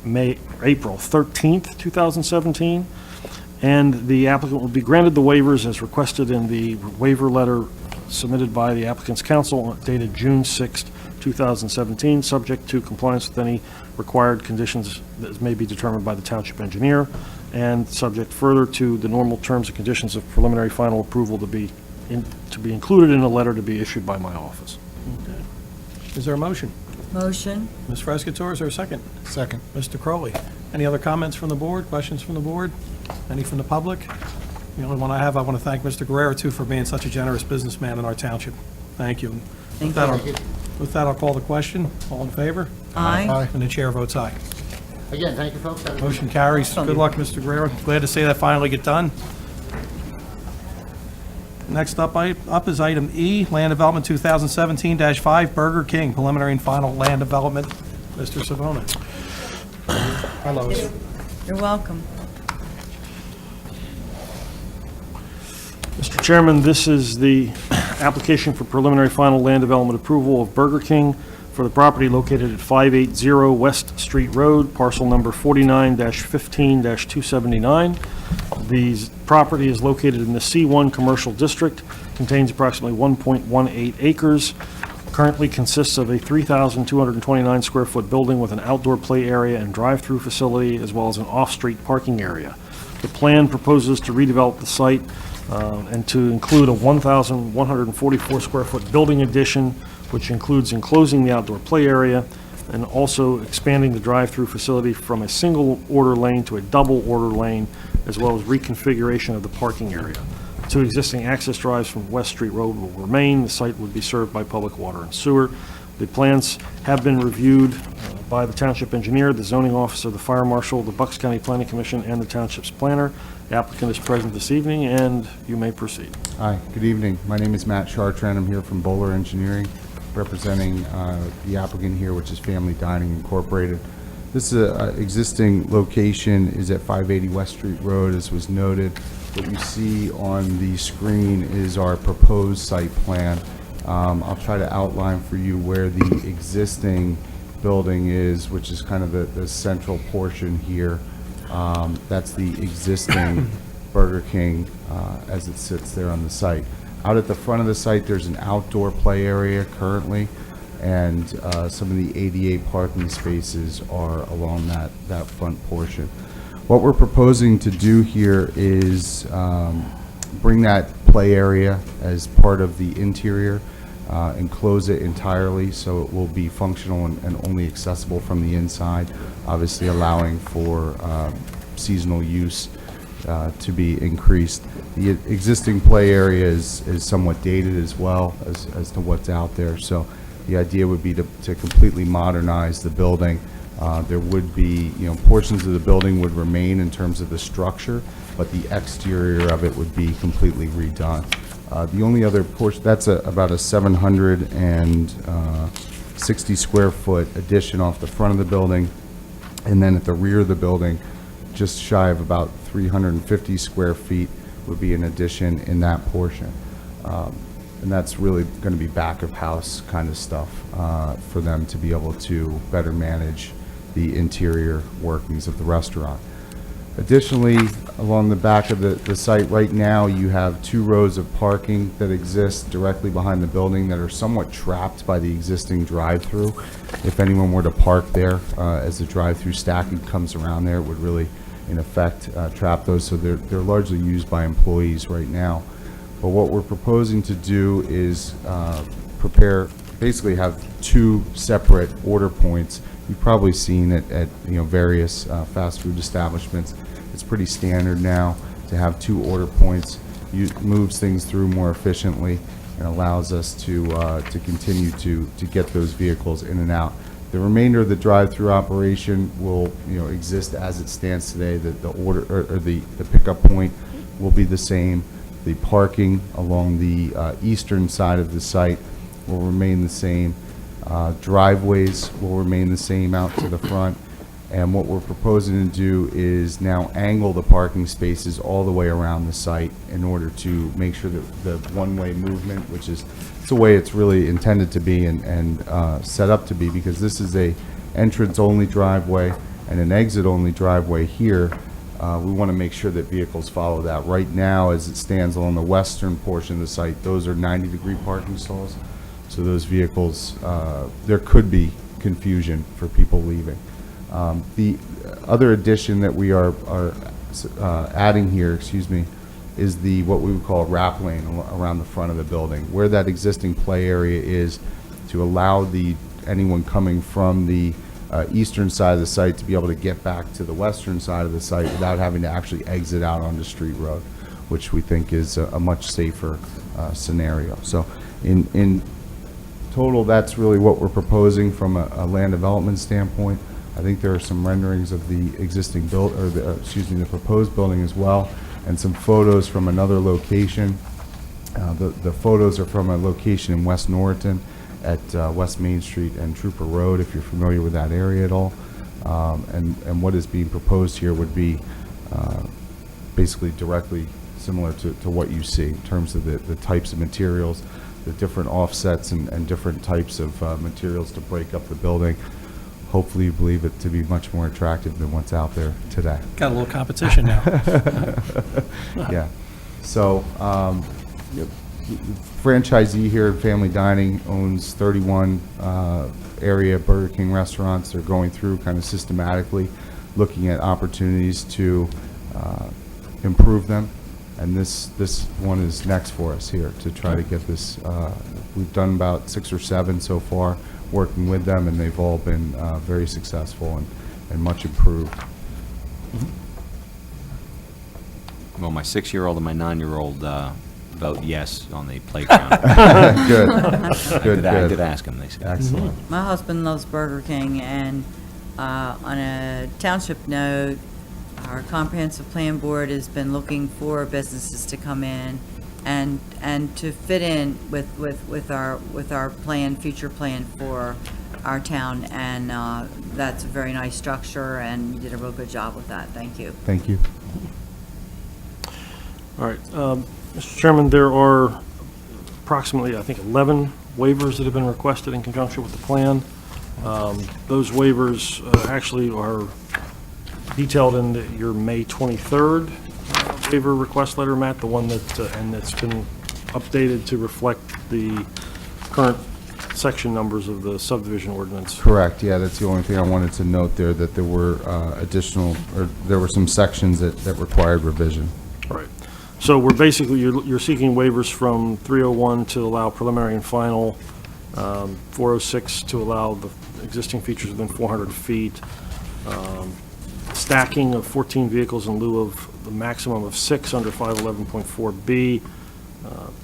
April 13th, 2017, and the applicant will be granted the waivers as requested in the waiver letter submitted by the applicant's counsel dated June 6th, 2017, subject to compliance with any required conditions that may be determined by the township engineer, and subject further to the normal terms and conditions of preliminary final approval to be included in a letter to be issued by my office.
Okay. Is there a motion?
Motion.
Ms. Frescatore, is there a second?
Second.
Mr. Crowley. Any other comments from the board, questions from the board? Any from the public? The only one I want to thank Mr. Guerrero, too, for being such a generous businessman in our township. Thank you.
Thank you.
With that, I'll call the question. All in favor?
Aye.
Aye.
And the chair votes aye.
Again, thank you, folks. Have a good
Motion carries. Good luck, Mr. Guerrero. Glad to see that finally get done. Next up is item E, Land Development 2017-5, Burger King, preliminary and final land development. Mr. Savona. Hi, Lois.
You're welcome.
Mr. Chairman, this is the application for preliminary final land development approval of Burger King for the property located at 580 West Street Road, parcel number 49-15-279. The property is located in the C1 Commercial District, contains approximately 1.18 acres, currently consists of a 3,229 square foot building with an outdoor play area and drive-through facility, as well as an off-street parking area. The plan proposes to redevelop the site and to include a 1,144 square foot building addition, which includes enclosing the outdoor play area and also expanding the drive-through facility from a single order lane to a double order lane, as well as reconfiguration of the parking area. Two existing access drives from West Street Road will remain. The site would be served by public water and sewer. The plans have been reviewed by the township engineer, the zoning officer, the fire marshal, the Bucks County Planning Commission, and the township's planner. The applicant is present this evening, and you may proceed.
Hi, good evening. My name is Matt Chartrand. I'm here from Bowler Engineering, representing the applicant here, which is Family Dining Incorporated. This existing location is at 580 West Street Road, as was noted. What you see on the screen is our proposed site plan. I'll try to outline for you where the existing building is, which is kind of the central portion here. That's the existing Burger King as it sits there on the site. Out at the front of the site, there's an outdoor play area currently, and some of the ADA parking spaces are along that front portion. What we're proposing to do here is bring that play area as part of the interior, enclose it entirely so it will be functional and only accessible from the inside, obviously allowing for seasonal use to be increased. The existing play area is somewhat dated as well as to what's out there, so the idea would be to completely modernize the building. There would be, portions of the building would remain in terms of the structure, but the exterior of it would be completely redone. The only other portion, that's about a 760 square foot addition off the front of the building, and then at the rear of the building, just shy of about 350 square feet would be an addition in that portion. And that's really going to be back of house kind of stuff for them to be able to better manage the interior workings of the restaurant. Additionally, along the back of the site right now, you have 2 rows of parking that exist directly behind the building that are somewhat trapped by the existing drive-through. If anyone were to park there as the drive-through stacking comes around there, it would really, in effect, trap those. So they're largely used by employees right now. But what we're proposing to do is basically have 2 separate order points. You've probably seen it at various fast food establishments. It's pretty standard now to have 2 order points. Moves things through more efficiently and allows us to continue to get those vehicles in and out. The remainder of the drive-through operation will exist as it stands today. The order or the pickup point will be the same. The parking along the eastern side of the site will remain the same. Driveways will remain the same out to the front. And what we're proposing to do is now angle the parking spaces all the way around the site in order to make sure that the one-way movement, which is the way it's really intended to be and set up to be, because this is a entrance-only driveway and an exit-only driveway here. We want to make sure that vehicles follow that. Right now, as it stands along the western portion of the site, those are 90-degree parking stalls. So those vehicles, there could be confusion for people leaving. The other addition that we are adding here, is what we would call a wrap lane around the front of the building, where that existing play area is, to allow anyone coming from the eastern side of the site to be able to get back to the western side of the site without having to actually exit out onto Street Road, which we think is a much safer scenario. So in total, that's really what we're proposing from a land development standpoint. I think there are some renderings of the existing the proposed building as well, and some photos from another location. The photos are from a location in West Norriton at West Main Street and Trooper Road, if you're familiar with that area at all. And what is being proposed here would be basically directly similar to what you see in terms of the types of materials. the different offsets and different types of materials to break up the building. Hopefully you believe it to be much more attractive than what's out there today.
Got a little competition now.
Yeah. So, the franchisee here at Family Dining owns 31 area Burger King restaurants. They're going through kind of systematically looking at opportunities to improve them. And this one is next for us here to try to get this. We've done about 6 or 7 so far working with them, and they've all been very successful and much improved.
Well, my 6-year-old and my 9-year-old vote yes on the playground.
Good. Good,
I
good.
did ask them, they said.
Excellent.
My husband loves Burger King, and on a township note, our comprehensive plan board has been looking for businesses to come in and to fit in with our plan, future plan for our town, and that's a very nice structure, and you did a real good job with that. Thank you.
Thank you.
All right, Mr. Chairman, there are approximately, I think, 11 waivers that have been requested in conjunction with the plan. Those waivers actually are detailed in your May 23rd waiver request letter, Matt, the one that, and it's been updated to reflect the current section numbers of the subdivision ordinance.
Correct, yeah, that's the only thing I wanted to note there, that there were additional, or there were some sections that required revision.
All right. So we're basically, you're seeking waivers from 301 to allow preliminary and final, 406 to allow the existing features within 400 feet, stacking of 14 vehicles in lieu of the maximum of 6 under 511.4B,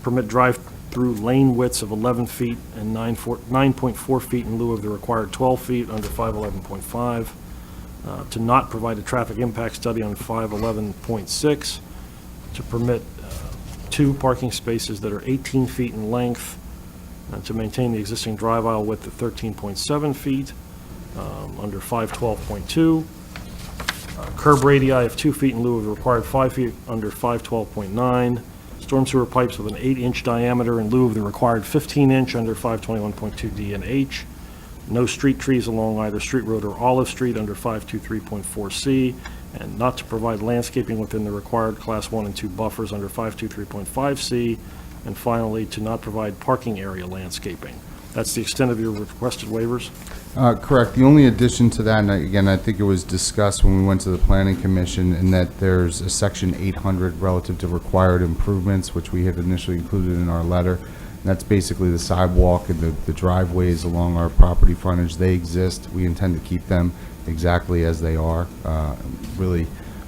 permit drive-through lane widths of 11 feet and 9.4 feet in lieu of the required 12 feet under 511.5, to not provide a traffic impact study on 511.6, to permit 2 parking spaces that are 18 feet in length, to maintain the existing drive aisle width at 13.7 feet under 512.2, curb radii of 2 feet in lieu of the required 5 feet under 512.9, storm sewer pipes with an 8-inch diameter in lieu of the required 15-inch under 521.2 D and H, no street trees along either Street Road or Olive Street under 523.4 C, and not to provide landscaping within the required Class 1 and 2 buffers under 523.5 C, and finally, to not provide parking area landscaping. That's the extent of your requested waivers?
Correct. The only addition to that, and again, I think it was discussed when we went to the Planning Commission, in that there's a section 800 relative to required improvements, which we had initially included in our letter. And that's basically the sidewalk and the driveways along our property frontage. They exist. We intend to keep them exactly as they are. Really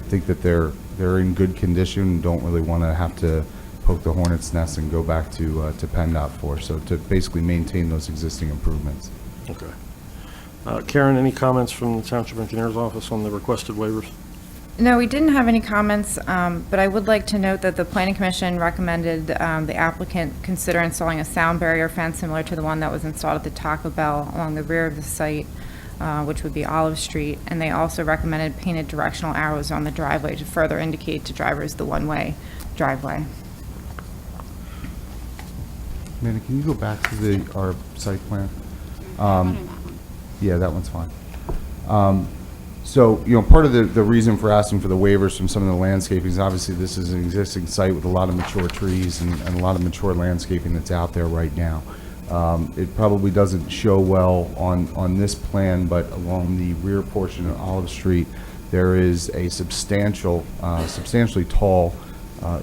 think that they're in good condition and don't really want to have to poke the hornet's nest and go back to PennDOT for. So to basically maintain those existing improvements.
Okay. Karen, any comments from the Township Engineer's Office on the requested waivers?
No, we didn't have any comments, but I would like to note that the Planning Commission recommended the applicant consider installing a sound barrier fence similar to the one that was installed at the Taco Bell along the rear of the site, which would be Olive Street, and they also recommended painted directional arrows on the driveway to further indicate to drivers the one-way driveway.
Amanda, can you go back to our site plan? Yeah, that one's fine. So, part of the reason for asking for the waivers from some of the landscaping is obviously this is an existing site with a lot of mature trees and a lot of mature landscaping that's out there right now. It probably doesn't show well on this plan, but along the rear portion of Olive Street, there is a substantially tall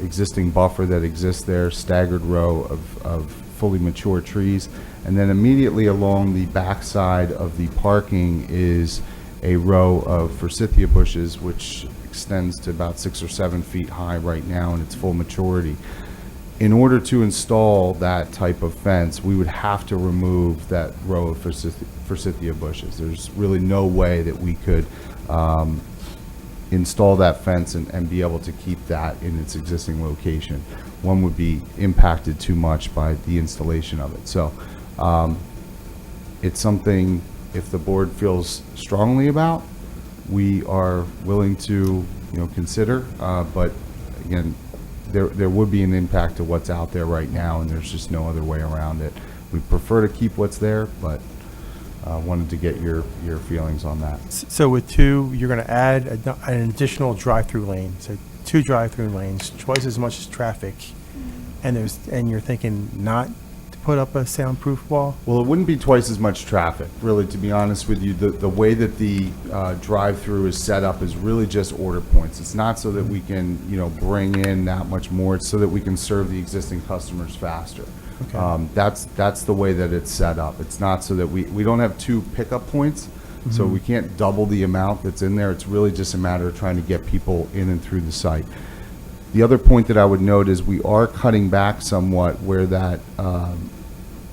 existing buffer that exists there, staggered row of fully mature trees. And then immediately along the backside of the parking is a row of forsythia bushes, which extends to about 6 or 7 feet high right now in its full maturity. In order to install that type of fence, we would have to remove that row of forsythia bushes. There's really no way that we could install that fence and be able to keep that in its existing location. One would be impacted too much by the installation of it. So it's something, if the board feels strongly about, we are willing to consider, but again, there would be an impact to what's out there right now, and there's just no other way around it. We prefer to keep what's there, but wanted to get your feelings on that.
So with two, you're going to add an additional drive-through lane, so 2 drive-through lanes, twice as much as traffic, and you're thinking not to put up a soundproof wall?
Well, it wouldn't be twice as much traffic, really, to be honest with you. The way that the drive-through is set up is really just order points. It's not so that we can, bring in that much more. It's so that we can serve the existing customers faster.
Okay.
That's the way that it's set up. It's not so that we don't have 2 pickup points, so we can't double the amount that's in there. It's really just a matter of trying to get people in and through the site. The other point that I would note is we are cutting back somewhat where that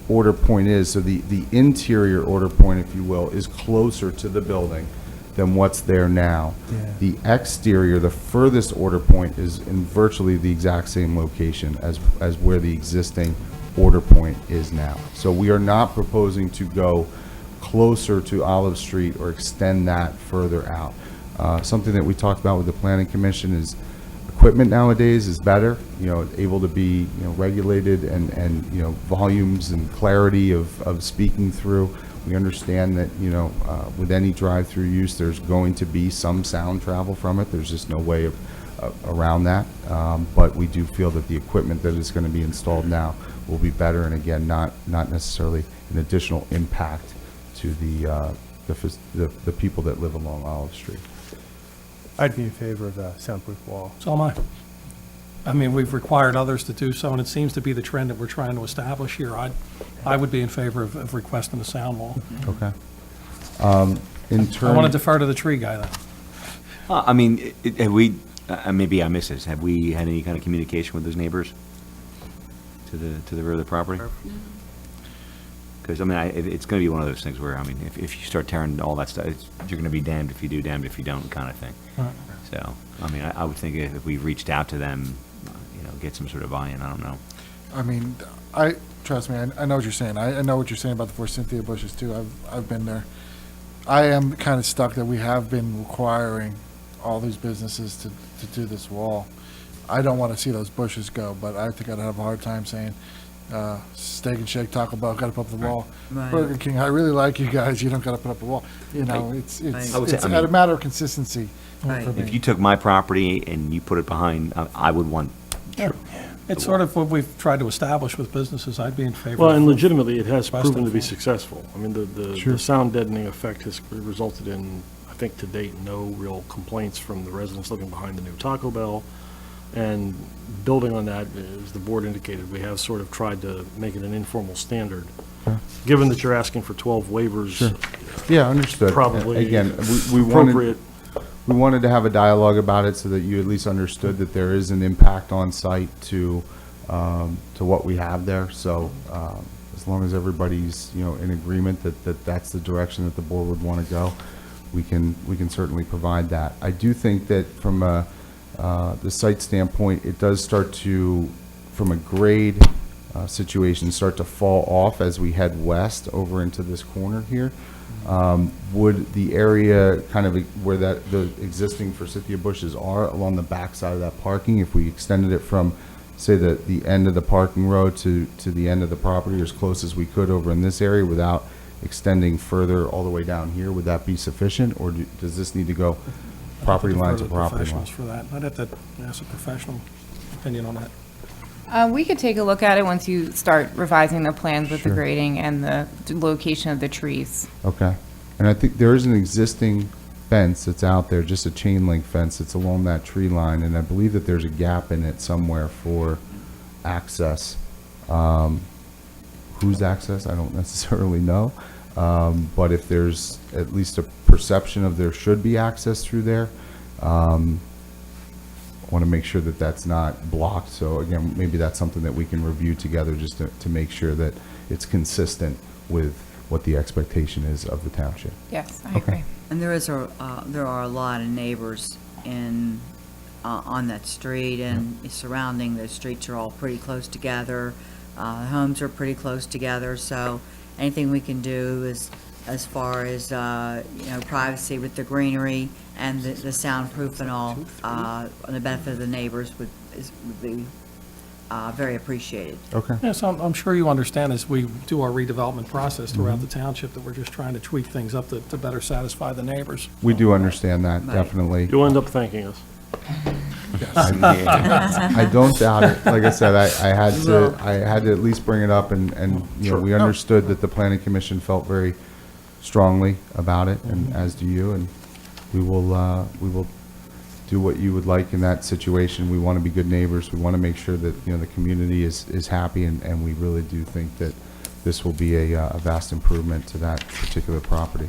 order point is. So the interior order point, if you will, is closer to the building than what's there now.
Yeah.
The exterior, the furthest order point, is in virtually the exact same location as where the existing order point is now. So we are not proposing to go closer to Olive Street or extend that further out. Something that we talked about with the Planning Commission is equipment nowadays is better, able to be, regulated and volumes and clarity of speaking through. We understand that, with any drive-through use, there's going to be some sound travel from it. There's just no way around that. But we do feel that the equipment that is going to be installed now will be better, and again, not necessarily an additional impact to the people that live along Olive Street.
I'd be in favor of a soundproof wall.
So am I. I mean, we've required others to do so, and it seems to be the trend that we're trying to establish here. I would be in favor of requesting a sound wall.
Okay.
I want to defer to the tree guy, then.
I mean, have we, maybe I missed this, have we had any kind of communication with those neighbors to the rear of the property? Because, I mean, it's going to be one of those things where, I mean, if you start tearing all that stuff, you're going to be damned if you do, damned if you don't kind of thing.
Right.
So, I mean, I would think if we reached out to them, get some sort of buy-in, I don't know.
I mean, trust me, I know what you're saying. I know what you're saying about the Forsythia bushes too. I've been there. I am kind of stuck that we have been requiring all these businesses to do this wall. I don't want to see those bushes go, but I think I'd have a hard time saying, Steak and Shake, Taco Bell, got to put up the wall.
Right.
Burger King, I really like you guys. You don't got to put up a wall. It's
I would say, I mean,
a matter of consistency
Right.
for me.
If you took my property and you put it behind, I would want.
Yeah. It's sort of what we've tried to establish with businesses. I'd be in favor.
Well,
of
and legitimately, it has
requesting
proven to be
for-
successful. I mean, the
Sure.
sound deadening effect has resulted in, I think to date, no real complaints from the residents living behind the new Taco Bell. And building on that, as the board indicated, we have sort of tried to make it an informal standard. Given that you're asking for 12 waivers.
Sure. Yeah, understood.
Probably
Again,
appropriate.
we wanted to have a dialogue about it so that you at least understood that there is an impact on site to what we have there. So as long as everybody's, in agreement that that's the direction that the board would want to go, we can certainly provide that. I do think that from the site standpoint, it does start to, from a grade situation, start to fall off as we head west over into this corner here. Would the area kind of where the existing forsythia bushes are along the back side of that parking, if we extended it from, say, the end of the parking road to the end of the property, or as close as we could over in this area without extending further all the way down here, would that be sufficient, or does this need to go property line to property line?
Professionals for that. I'd have to ask a professional opinion on that.
We could take a look at it once you start revising the plans with the
Sure.
grading and the location of the trees.
Okay. And I think there is an existing fence that's out there, just a chain link fence that's along that tree line, and I believe that there's a gap in it somewhere for access. Whose access, I don't necessarily know. But if there's at least a perception of there should be access through there, I want to make sure that that's not blocked. So again, maybe that's something that we can review together just to make sure that it's consistent with what the expectation is of the township.
Yes, I
Okay.
agree.
And there are a lot of neighbors on that street, and surrounding the streets are all pretty close together. Homes are pretty close together, so anything we can do is as far as, privacy with the greenery and the soundproof and all, on the benefit of the neighbors would be very appreciated.
Okay.
Yes, I'm sure you understand as we do our redevelopment process throughout the township that we're just trying to tweak things up to better satisfy the neighbors.
We do understand that,
Right.
definitely.
You'll end up thanking us.
I don't doubt it. Like I said, I had
You
to,
will.
I had to at least bring it up, and you know, we understood that the planning commission felt very strongly about it, and as do you, and we will do what you would like in that situation. We want to be good neighbors. We want to make sure that, you know, the community is happy, and we really do think that this will be a vast improvement to that particular property.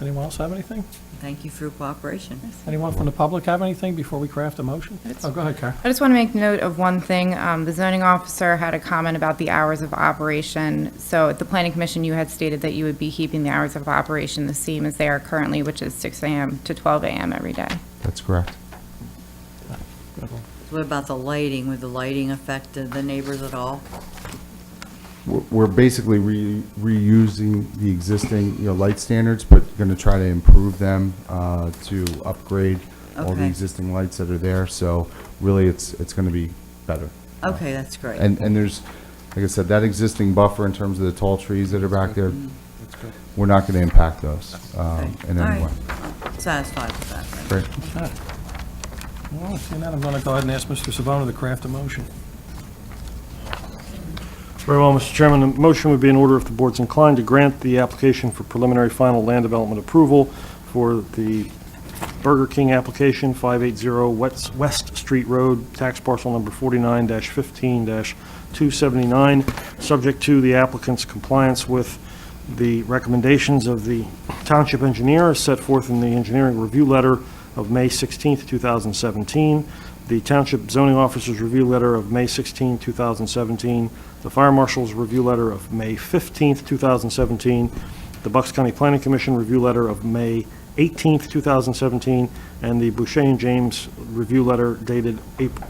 Anyone else have anything?
Thank you for your cooperation.
Anyone from the public have anything before we craft a motion? Oh, go ahead, Karen.
I just want to make note of one thing. The zoning officer had a comment about the hours of operation. So at the planning commission, you had stated that you would be keeping the hours of operation the same as they are currently, which is 6 a.m. to 12 a.m. every day.
That's correct.
What about the lighting? Would the lighting affect the neighbors at all?
We're basically reusing the existing, you know, light standards, but going to try to improve them to upgrade all the
Okay.
existing lights that are there. So really, it's going to be better.
Okay, that's great.
And there's, like I said, that existing buffer in terms of the tall trees that are back there, we're not going to impact those in
All
any way.
right. Satisfied with that. then.
Great.
Okay. Well, seeing that, I'm going to go ahead and ask Mr. Savona to craft a motion.
Very well, Mr. Chairman, the motion would be in order if the board's inclined to grant the application for preliminary final land development approval for the Burger King application, 580 West Street Road, tax parcel number 49-15-279, subject to the applicant's compliance with the recommendations of the township engineer as set forth in the engineering review letter of May 16th, 2017, the township zoning officer's review letter of May 16, 2017, the fire marshal's review letter of May 15th, 2017, the Bucks County Planning Commission review letter of May 18th, 2017, and the Boucher and James review letter dated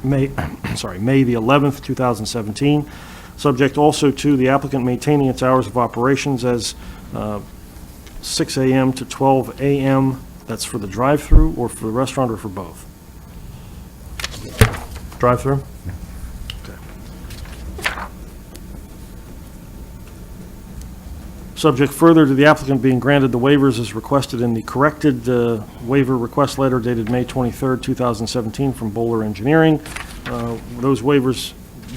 May the 11th, 2017, subject also to the applicant maintaining its hours of operations as 6 a.m. to 12 a.m. That's for the drive-through or for the restaurant or for both? Drive-through? Okay. Subject further to the applicant being granted the waivers as requested in the corrected waiver request letter dated May 23rd, 2017 from Bowler Engineering. Those waivers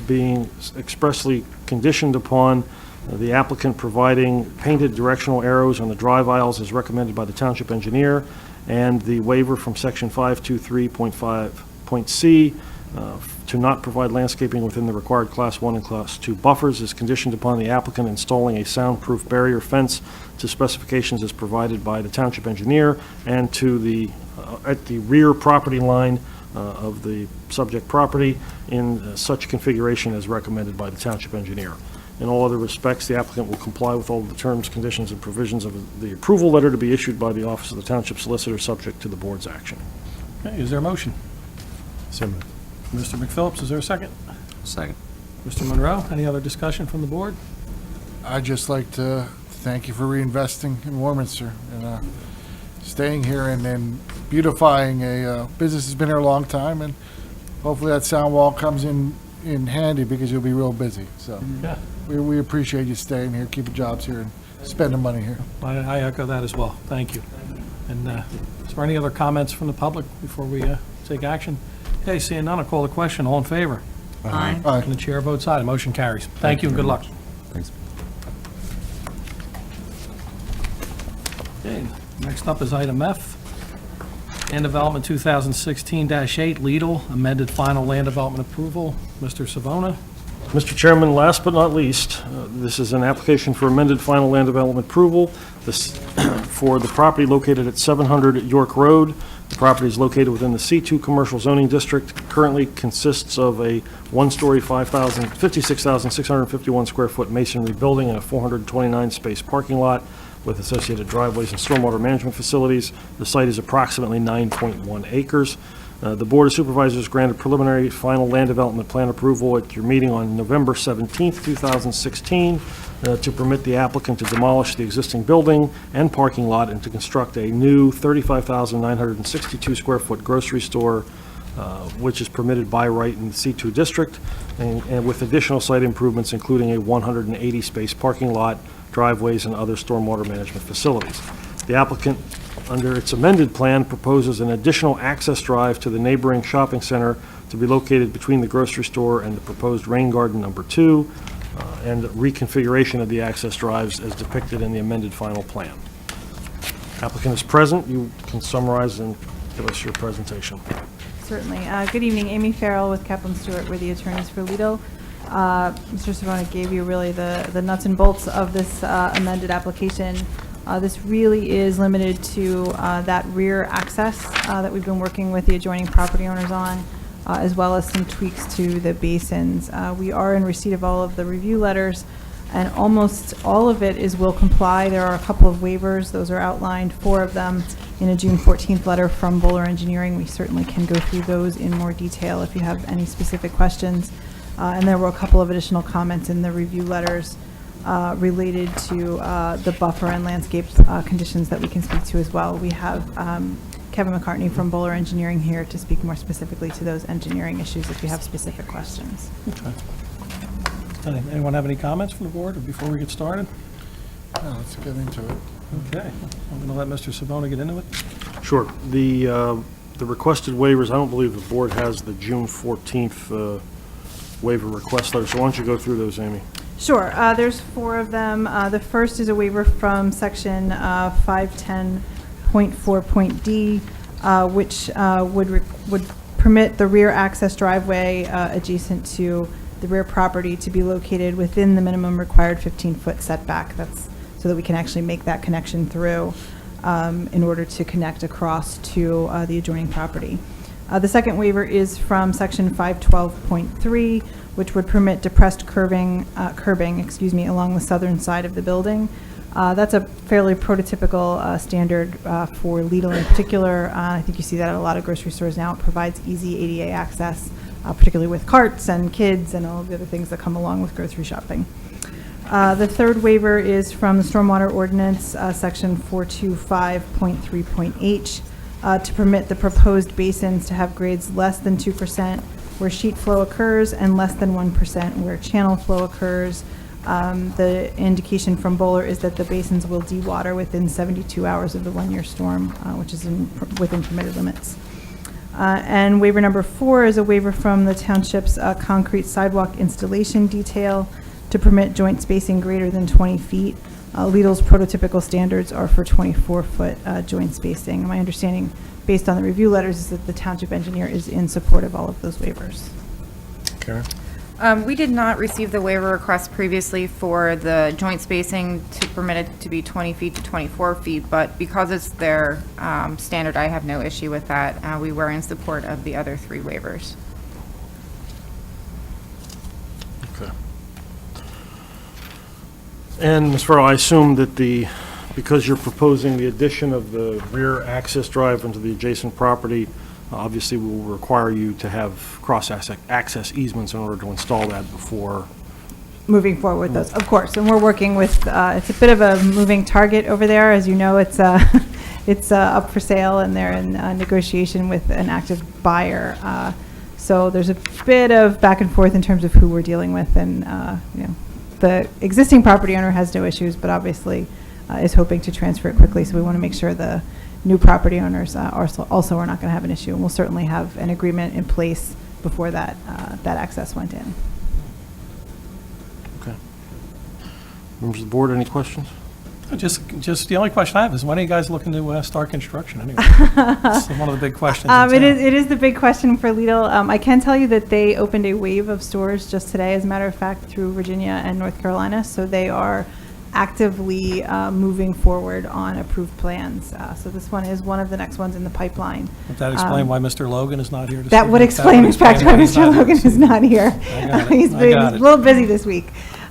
being expressly conditioned upon the applicant providing painted directional arrows on the drive aisles as recommended by the township engineer, and the waiver from section 523.5.c to not provide landscaping within the required Class 1 and Class 2 buffers is conditioned upon the applicant installing a soundproof barrier fence to specifications as provided by the township engineer and to the, at the rear property line of the subject property in such configuration as recommended by the township engineer. In all other respects, the applicant will comply with all the terms, conditions, and provisions of the approval letter to be issued by the Office of the Township Solicitor, subject to the board's action.
Okay, is there a motion?
So moved.
Mr. McPhillips, is there a second?
Second.
Mr. Monroe, any other discussion from the board?
I'd just like to thank you for reinvesting in Warminster and staying here and beautifying a business that's been here a long time, and hopefully that sound wall comes in handy because you'll be real busy. So
Yeah.
we appreciate you staying here, keeping jobs here, and spending money here.
I echo that as well. Thank you. And is there any other comments from the public before we take action? Okay, seeing none, I'll call the question. All in favor?
Aye.
Aye.
And the chair votes aye. The motion carries. Thank you and good luck.
Thanks.
Okay, next up is item F. Land Development 2016-8, Lidl, amended final land development approval. Mr. Savona?
Mr. Chairman, last but not least, this is an application for amended final land development approval. This for the property located at 700 York Road. The property is located within the C2 Commercial Zoning District. Currently consists of a one-story 56,651 square foot masonry building and a 429 space parking lot with associated driveways and stormwater management facilities. The site is approximately 9.1 acres. The Board of Supervisors granted preliminary final land development plan approval at your meeting on November 17th, 2016, to permit the applicant to demolish the existing building and parking lot and to construct a new 35,962 square foot grocery store, which is permitted by right in the C2 district, and with additional site improvements, including a 180 space parking lot, driveways, and other stormwater management facilities. The applicant, under its amended plan, proposes an additional access drive to the neighboring shopping center to be located between the grocery store and the proposed rain garden number 2, and reconfiguration of the access drives as depicted in the amended final plan. Applicant is present. You can summarize and give us your presentation.
Certainly. Good evening, Amy Farrell with Kaplan Stewart. We're the attorneys for Lido. Mr. Savona gave you really the nuts and bolts of this amended application. This really is limited to that rear access that we've been working with the adjoining property owners on, as well as some tweaks to the basins. We are in receipt of all of the review letters, and almost all of it will comply. There are a couple of waivers. Those are outlined, 4 of them, in a June 14th letter from Bowler Engineering. We certainly can go through those in more detail if you have any specific questions. And there were a couple of additional comments in the review letters related to the buffer and landscape conditions that we can speak to as well. We have Kevin McCartney from Bowler Engineering here to speak more specifically to those engineering issues if you have specific questions.
Okay. Anyone have any comments from the board or before we get started?
Yeah, let's get into it.
Okay. I'm going to let Mr. Savona get into it.
Sure. The requested waivers, I don't believe the board has the June 14th waiver request letter, so why don't you go through those, Amy?
Sure. There's 4 of them. The first is a waiver from section 510.4.d, which would permit the rear access driveway adjacent to the rear property to be located within the minimum required 15-foot setback. That's so that we can actually make that connection through in order to connect across to the adjoining property. The second waiver is from section 512.3, which would permit depressed curbing along the southern side of the building. That's a fairly prototypical standard for Lidl in particular. I think you see that at a lot of grocery stores now. It provides easy ADA access, particularly with carts and kids and all of the other things that come along with grocery shopping. The third waiver is from the Stormwater Ordinance, section 425.3.h, to permit the proposed basins to have grades less than 2% where sheet flow occurs and less than 1% where channel flow occurs. The indication from Bowler is that the basins will dewater within 72 hours of the 1-year storm, which is within permitted limits. And waiver number 4 is a waiver from the Township's concrete sidewalk installation detail to permit joint spacing greater than 20 feet. Lidl's prototypical standards are for 24-foot joint spacing. My understanding, based on the review letters, is that the Township engineer is in support of all of those waivers.
Karen?
We did not receive the waiver request previously for the joint spacing to permit it to be 20 feet to 24 feet, but because it's their standard, I have no issue with that. We were in support of the other 3 waivers.
Okay. And Ms. Farrell, I assume that because you're proposing the addition of the rear access drive into the adjacent property, obviously we will require you to have cross-access easements in order to install that before.
Moving forward with those, of course, and we're working with, it's a bit of a moving target over there. As you know, it's up for sale and they're in negotiation with an active buyer. So there's a bit of back and forth in terms of who we're dealing with, and the existing property owner has no issues, but obviously is hoping to transfer it quickly. So we want to make sure the new property owners also are not going to have an issue. And we'll certainly have an agreement in place before that access went in.
Okay. Members of the board, any questions?
Just the only question I have is, when are you guys looking to start construction anyway? It's one of the big questions.
It is the big question for Lidl. I can tell you that they opened a wave of stores just today, as a matter of fact, through Virginia and North Carolina. So they are actively moving forward on approved plans. So this one is one of the next ones in the pipeline.
Would that explain why Mr. Logan is not here?
That would explain, in fact, why Mr. Logan is not here. He's a little busy this week.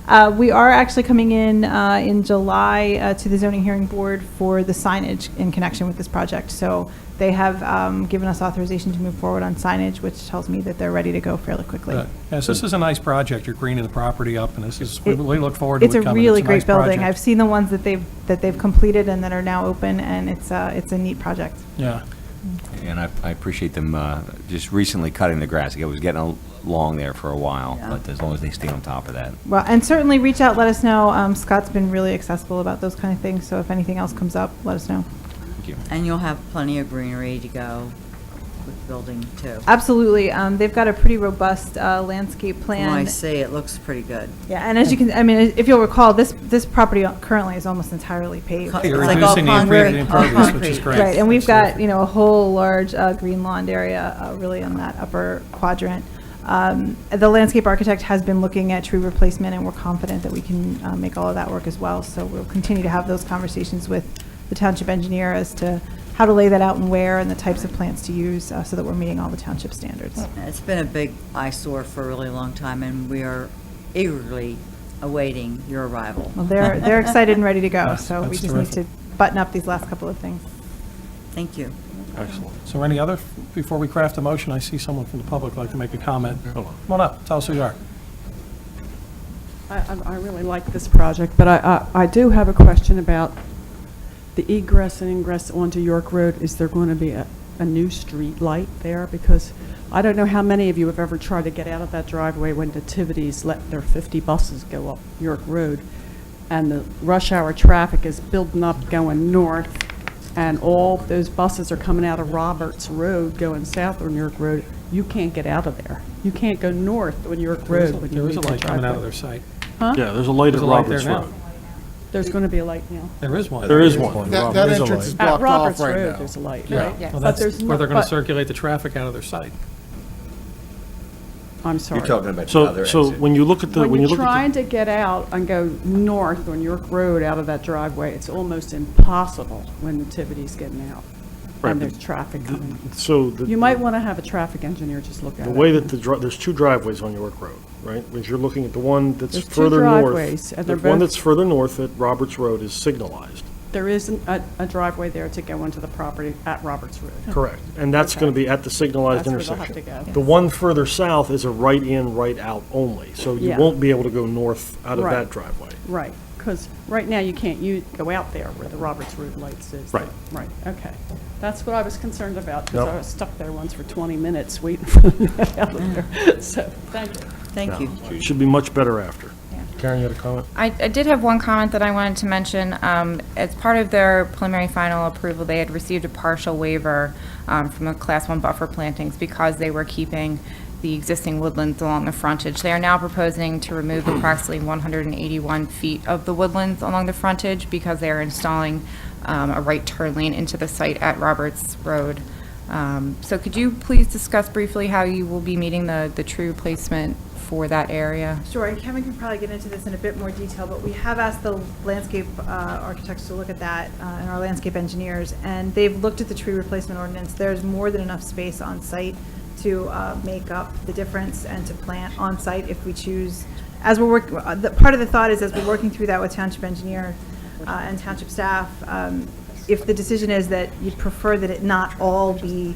We are actually coming in July to the zoning hearing board for the signage in connection with this project. So they have given us authorization to move forward on signage, which tells me that they're ready to go fairly quickly.
Good. Yes, this is a nice project. You're greening the property up, and this is, we really look forward to it
It's a
coming.
really
a
great
nice
building.
project.
I've seen the ones that they've completed and that are now open, and it's a neat project.
Yeah.
And I appreciate them just recently cutting the grass. It was getting long there for a while,
Yeah.
but as long as they stay on top of that.
Well, and certainly reach out, let us know. Scott's been really accessible about those kind of things, so if anything else comes up, let us know.
Thank you.
And you'll have plenty of greenery to go with building too.
Absolutely. They've got a pretty robust landscape plan.
When I say it looks pretty good.
Yeah, and as you can, I mean, if you'll recall, this property currently is almost entirely paved.
It's
You're
like all
reducing the
concrete,
impervious, which is
concrete.
great.
Right, and we've got, a whole large green lawn area really on that upper quadrant. The landscape architect has been looking at tree replacement, and we're confident that we can make all of that work as well. So we'll continue to have those conversations with the township engineer as to how to lay that out and where, and the types of plants to use so that we're meeting all the township standards.
It's been a big eyesore for a really long time, and we are eagerly awaiting your arrival.
Well, they're excited and ready to go,
Yes,
so we
that's
just
terrific.
need to button up these last couple of things.
Thank you.
Excellent.
So any other, before we craft a motion, I see someone from the public like to make a comment. Come on up, tell us who you are.
I really like this project, but I do have a question about the egress and ingress onto York Road. Is there going to be a new street light there? Because I don't know how many of you have ever tried to get out of that driveway when Nativities let their 50 buses go up York Road, and the rush hour traffic is building up going north, and all those buses are coming out of Roberts Road going south on York Road. You can't get out of there. You can't go north on York Road when you
There is
leave
a
the
light coming out of
driveway.
their site.
Huh?
Yeah, there's a light at
There's a light there
Roberts
now.
Road.
There's going to be a light now.
There is one.
There is one.
That
There's a
entrance is
light.
At
blocked off
Roberts
right
Road,
now.
there's a light,
Yeah,
right?
well,
But
that's
there's
where they're
no-
going to
but-
circulate the traffic out of their site.
I'm sorry.
You're talking about the other
So
exit.
when you look at the,
When you're
look at
trying to get out and go north on York Road out of that driveway, it's almost impossible when Nativity's getting out
Right,
and
but
there's traffic coming.
so
You might want to have a traffic engineer just look at
the
it.
way that there's two driveways on York Road, right? As you're looking at the one that's
There's two
further north.
driveways, and
The
they're
one
both-
that's further north at Roberts Road is signalized.
There isn't a driveway there to go into the property at Roberts Road.
Correct. And that's going to be at the signalized
That's where they'll
intersection.
have to go.
The one further south is a right in, right out only. So you
Yeah.
won't be able to go north out of
Right.
that driveway.
Right, because right now you can't go out there where the Roberts Road lights is.
Right.
Right, okay. That's what I was concerned about, because
Yep.
I was stuck there once for 20 minutes waiting for them to get out of there. So, thank you.
Thank you.
It should be much better after. Karen, you had a comment?
I did have one comment that I wanted to mention. As part of their preliminary final approval, they had received a partial waiver from the Class 1 buffer plantings because they were keeping the existing woodlands along the frontage. They are now proposing to remove approximately 181 feet of the woodlands along the frontage because they are installing a right turn lane into the site at Roberts Road. So could you please discuss briefly how you will be meeting the tree replacement for that area?
Sure, and Kevin can probably get into this in a bit more detail, but we have asked the landscape architects to look at that and our landscape engineers, and they've looked at the tree replacement ordinance. There's more than enough space on site to make up the difference and to plant on site if we choose. As we're working, part of the thought is as we're working through that with township engineer and township staff, if the decision is that you'd prefer that it not all be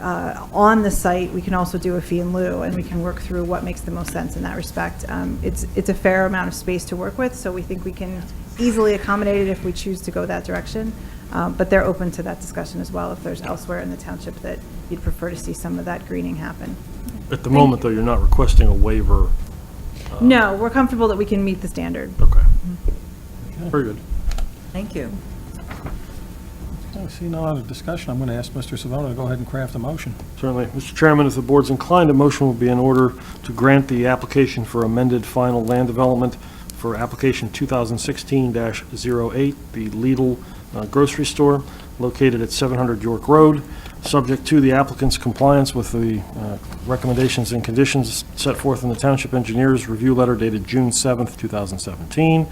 on the site, we can also do a fee in lieu, and we can work through what makes the most sense in that respect. It's a fair amount of space to work with, so we think we can easily accommodate it if we choose to go that direction. But they're open to that discussion as well if there's elsewhere in the township that you'd prefer to see some of that greening happen.
At the moment, though, you're not requesting a waiver.
No, we're comfortable that we can meet the standard.
Okay. Very good.
Thank you.
I see no other discussion. I'm going to ask Mr. Savona to go ahead and craft a motion.
Certainly. Mr. Chairman, if the board's inclined, a motion will be in order to grant the application for amended final land development for application 2016-08, the Lidl grocery store located at 700 York Road, subject to the applicant's compliance with the recommendations and conditions set forth in the Township Engineer's Review Letter dated June 7th, 2017,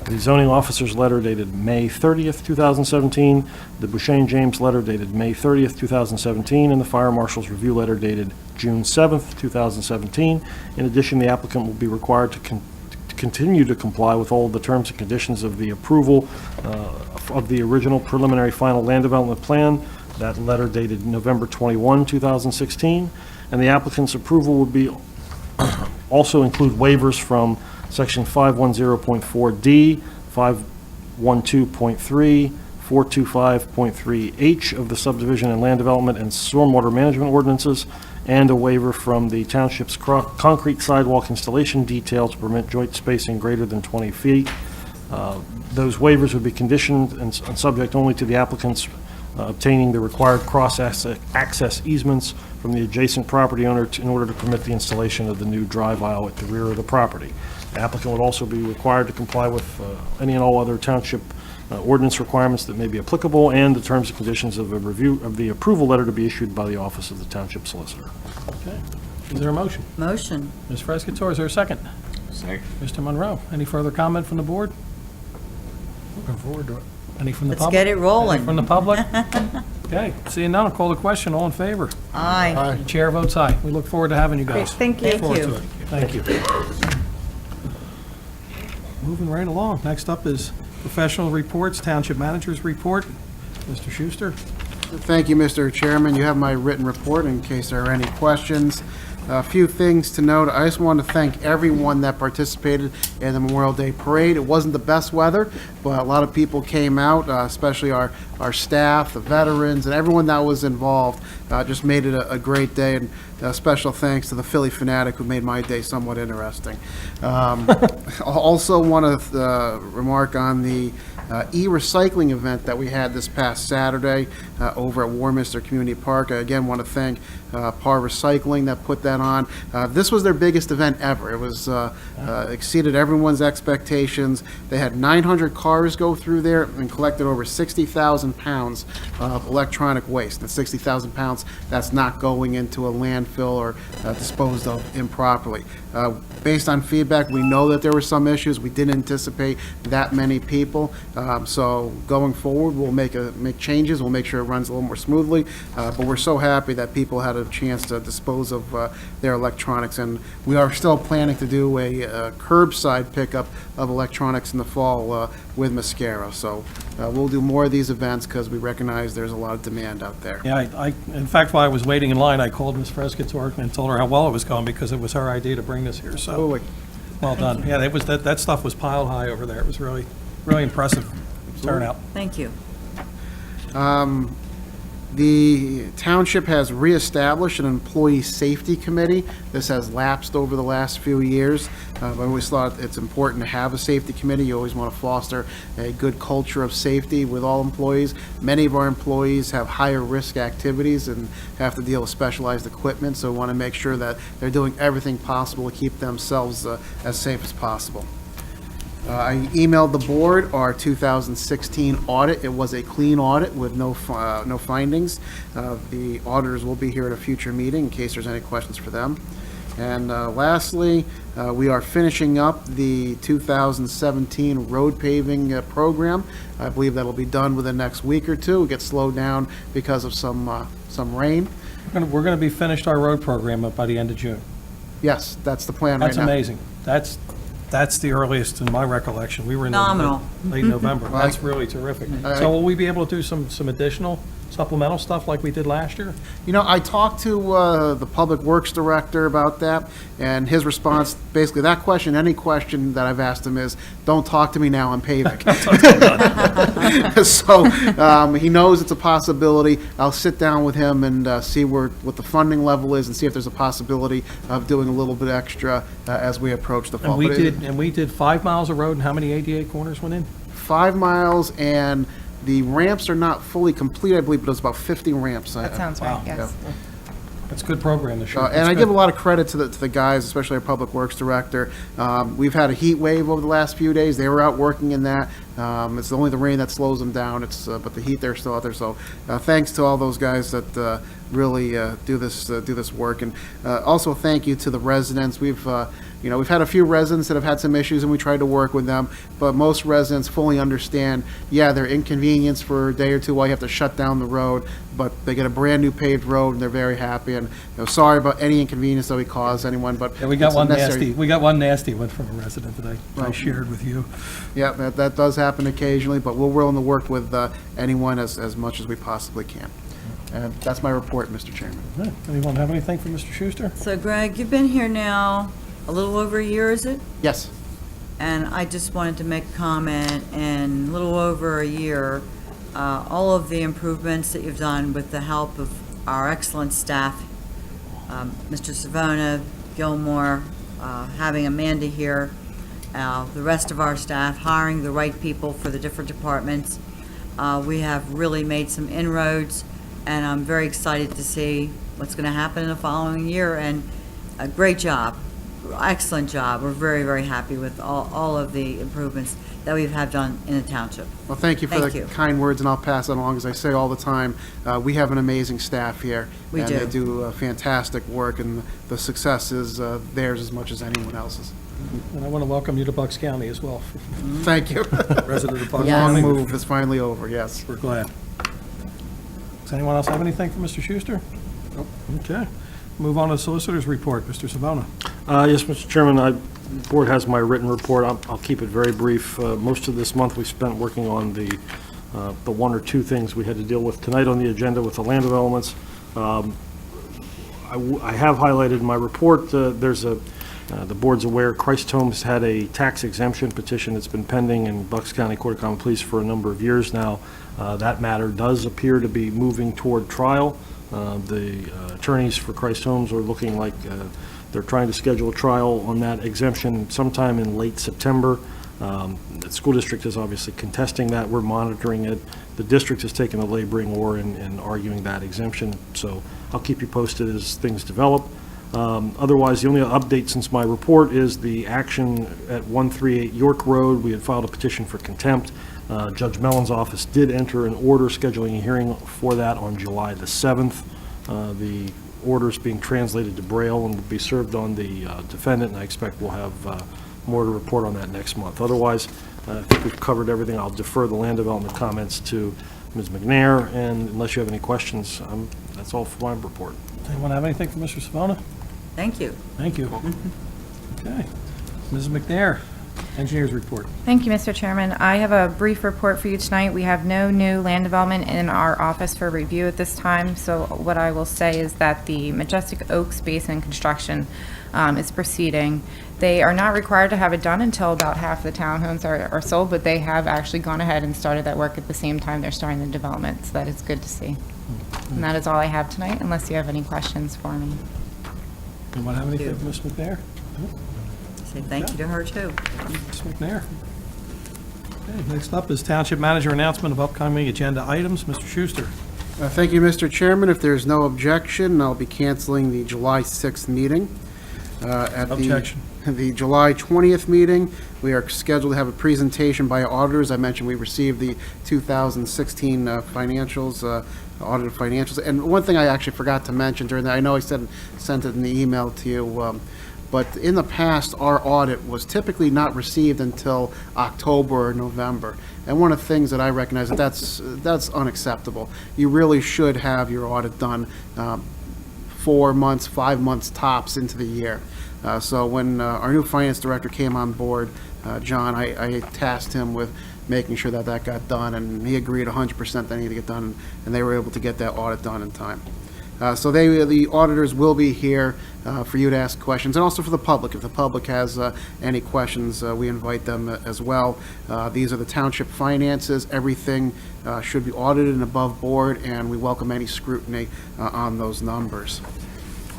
the zoning officer's letter dated May 30th, 2017, the Bouchane James letter dated May 30th, 2017, and the fire marshal's review letter dated June 7th, 2017. In addition, the applicant will be required to continue to comply with all of the terms and conditions of the approval of the original preliminary final land development plan, that letter dated November 21, 2016, and the applicant's approval would be also include waivers from section 510.4D, 512.3, 425.3H of the subdivision and land development and stormwater management ordinances, and a waiver from the township's concrete sidewalk installation detail to permit joint spacing greater than 20 feet. Those waivers would be conditioned and subject only to the applicant's obtaining the required cross-access easements from the adjacent property owner in order to permit the installation of the new drive aisle at the rear of the property. The applicant would also be required to comply with any and all other township ordinance requirements that may be applicable, and the terms and conditions of a review of the approval letter to be issued by the office of the township solicitor.
Okay. Is there a motion?
Motion.
Ms. Frescatore, is there a second?
Second.
Mr. Monroe, any further comment from the board? Looking forward to it. Any from the
Let's
public?
get it rolling.
Any from the public? Okay, seeing none, I'll call the question. All in favor?
Aye.
Chair votes aye. We look forward to having you guys.
Great, thank you.
Look forward
Thank
to it. Thank you. Moving right along. Next up is professional reports, Township Manager's Report. Mr. Schuster?
Thank you, Mr. Chairman. You have my written report in case there are any questions. A few things to note. I just want to thank everyone that participated in the Memorial Day Parade. It wasn't the best weather, but a lot of people came out, especially our staff, the veterans, and everyone that was involved. Just made it a great day, and special thanks to the Philly Fanatic who made my day somewhat interesting. Also want to remark on the e-recycling event that we had this past Saturday over at Warminster Community Park. I again want to thank Par Recycling that put that on. This was their biggest event ever. It was exceeded everyone's expectations. They had 900 cars go through there and collected over 60,000 pounds of electronic waste. And 60,000 pounds, that's not going into a landfill or disposed of improperly. Based on feedback, we know that there were some issues. We didn't anticipate that many people. So going forward, we'll make changes. We'll make sure it runs a little more smoothly. But we're so happy that people had a chance to dispose of their electronics. And we are still planning to do a curbside pickup of electronics in the fall with Mascara. So we'll do more of these events because we recognize there's a lot of demand out there.
Yeah, in fact, while I was waiting in line, I called Ms. Frescatore and told her how well it was going because it was her idea to bring this here, so well done. Yeah, that stuff was piled high over there. It was really, really impressive turnout.
Thank you.
The township has reestablished an employee safety committee. This has lapsed over the last few years. I always thought it's important to have a safety committee. You always want to foster a good culture of safety with all employees. Many of our employees have higher risk activities and have to deal with specialized equipment, so we want to make sure that they're doing everything possible to keep themselves as safe as possible. I emailed the board our 2016 audit. It was a clean audit with no findings. The auditors will be here at a future meeting in case there's any questions for them. And lastly, we are finishing up the 2017 road paving program. I believe that'll be done within the next week or two. It gets slowed down because of some rain.
We're going to be finished our road program up by the end of June.
Yes, that's the plan right now.
That's amazing. That's the earliest in my recollection. We were in
Phenomenal.
late November. That's really terrific. So will we be able to do some additional supplemental stuff like we did last year?
You know, I talked to the Public Works Director about that, and his response, basically that question, any question that I've asked him is, don't talk to me now, I'm paving. So he knows it's a possibility. I'll sit down with him and see what the funding level is and see if there's a possibility of doing a little bit extra as we approach the fall.
And we did 5 miles of road, and how many ADA corners went in?
5 miles, and the ramps are not fully complete, I believe, but it's about 50 ramps.
That sounds right, yes.
That's a good program this year.
And I give a lot of credit to the guys, especially our Public Works Director. We've had a heat wave over the last few days. They were out working in that. It's only the rain that slows them down. But the heat, they're still out there. So thanks to all those guys that really do this work. And also thank you to the residents. We've You know, we've had a few residents that have had some issues, and we tried to work with them, but most residents fully understand, yeah, they're inconvenienced for a day or two while you have to shut down the road, but they get a brand-new paved road, and they're very happy, and, you know, sorry about any inconvenience that we caused anyone, but
Yeah, we got
it's a
one
necessary-
nasty one from a resident that I
Well,
shared with you.
Yeah, that does happen occasionally, but we're willing to work with anyone as much as we possibly can. And that's my report, Mr. Chairman.
All right. Anyone have anything for Mr. Schuster?
So Greg, you've been here now a little over a year, is it?
Yes.
And I just wanted to make a comment, in a little over a year, all of the improvements that you've done with the help of our excellent staff, Mr. Savona, Gilmore, having Amanda here, the rest of our staff, hiring the right people for the different departments. We have really made some inroads, and I'm very excited to see what's going to happen in the following year, and a great job. Excellent job. We're very, very happy with all of the improvements that we've had done in the township.
Well, thank you for the kind words, and I'll pass it along. As I say all the time, we have an amazing staff here.
We
and
do.
they do fantastic work, and the success is theirs as much as anyone else's.
And I want to welcome you to Bucks County as well.
Thank you.
Resident of Bucks
The long
County.
move is finally over, yes.
We're glad. Does anyone else have anything for Mr. Schuster? Nope. Okay. Move on to the solicitor's report. Mr. Savona.
Yes, Mr. Chairman, the board has my written report. I'll keep it very brief. Most of this month we spent working on the one or two things we had to deal with tonight on the agenda with the land developments. I have highlighted in my report, the board's aware, Christ Homes had a tax exemption petition that's been pending in Bucks County Court of Common Pleas for a number of years now. That matter does appear to be moving toward trial. The attorneys for Christ Homes are looking like they're trying to schedule a trial on that exemption sometime in late September. The school district is obviously contesting that. We're monitoring it. The district has taken a laboring oar in arguing that exemption, so I'll keep you posted as things develop. Otherwise, the only update since my report is the action at 138 York Road. We had filed a petition for contempt. Judge Mellon's office did enter an order scheduling a hearing for that on July the 7th. The order is being translated to Braille and will be served on the defendant, and I expect we'll have more to report on that next month. Otherwise, I think we've covered everything. I'll defer the land development comments to Ms. McNair, and unless you have any questions, that's all for my report.
Anyone have anything for Mr. Savona?
Thank you.
Thank you. Okay. Ms. McNair, engineer's report.
Thank you, Mr. Chairman. I have a brief report for you tonight. We have no new land development in our office for review at this time, so what I will say is that the Majestic Oaks Basin construction is proceeding. They are not required to have it done until about half the townhomes are sold, but they have actually gone ahead and started that work at the same time they're starting the development, so that is good to see. And that is all I have tonight, unless you have any questions for me.
Anyone have anything for Ms. McNair?
Say thank you to her, too.
Ms. McNair. Okay, next up is Township Manager announcement of upcoming agenda items. Mr. Schuster.
Thank you, Mr. Chairman. If there's no objection, I'll be canceling the July 6th meeting.
Objection.
The July 20th meeting, we are scheduled to have a presentation by auditors. I mentioned we received the 2016 financials, audited financials. And one thing I actually forgot to mention during that, I know I sent it in the email to you, but in the past, our audit was typically not received until October or November. And one of the things that I recognize that's unacceptable. You really should have your audit done 4 months, 5 months tops into the year. So when our new finance director came on board, John, I tasked him with making sure that got done, and he agreed 100% that needed to get done, and they were able to get that audit done in time. So the auditors will be here for you to ask questions, and also for the public. If the public has any questions, we invite them as well. These are the township finances. Everything should be audited and above board, and we welcome any scrutiny on those numbers.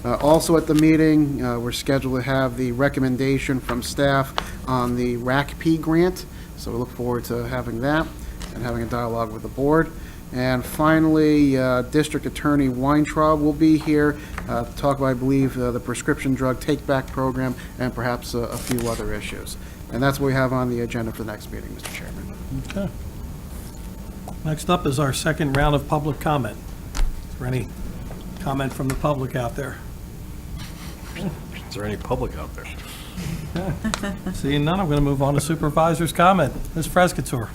Also at the meeting, we're scheduled to have the recommendation from staff on the RACP grant, so we look forward to having that and having a dialogue with the board. And finally, District Attorney Weintraub will be here to talk about, I believe, the prescription drug take-back program and perhaps a few other issues. And that's what we have on the agenda for the next meeting, Mr. Chairman.
Okay. Next up is our second round of public comment. Is there any comment from the public out there?
Is there any public out there?
Seeing none, I'm going to move on to supervisor's comment. Ms. Frescatore.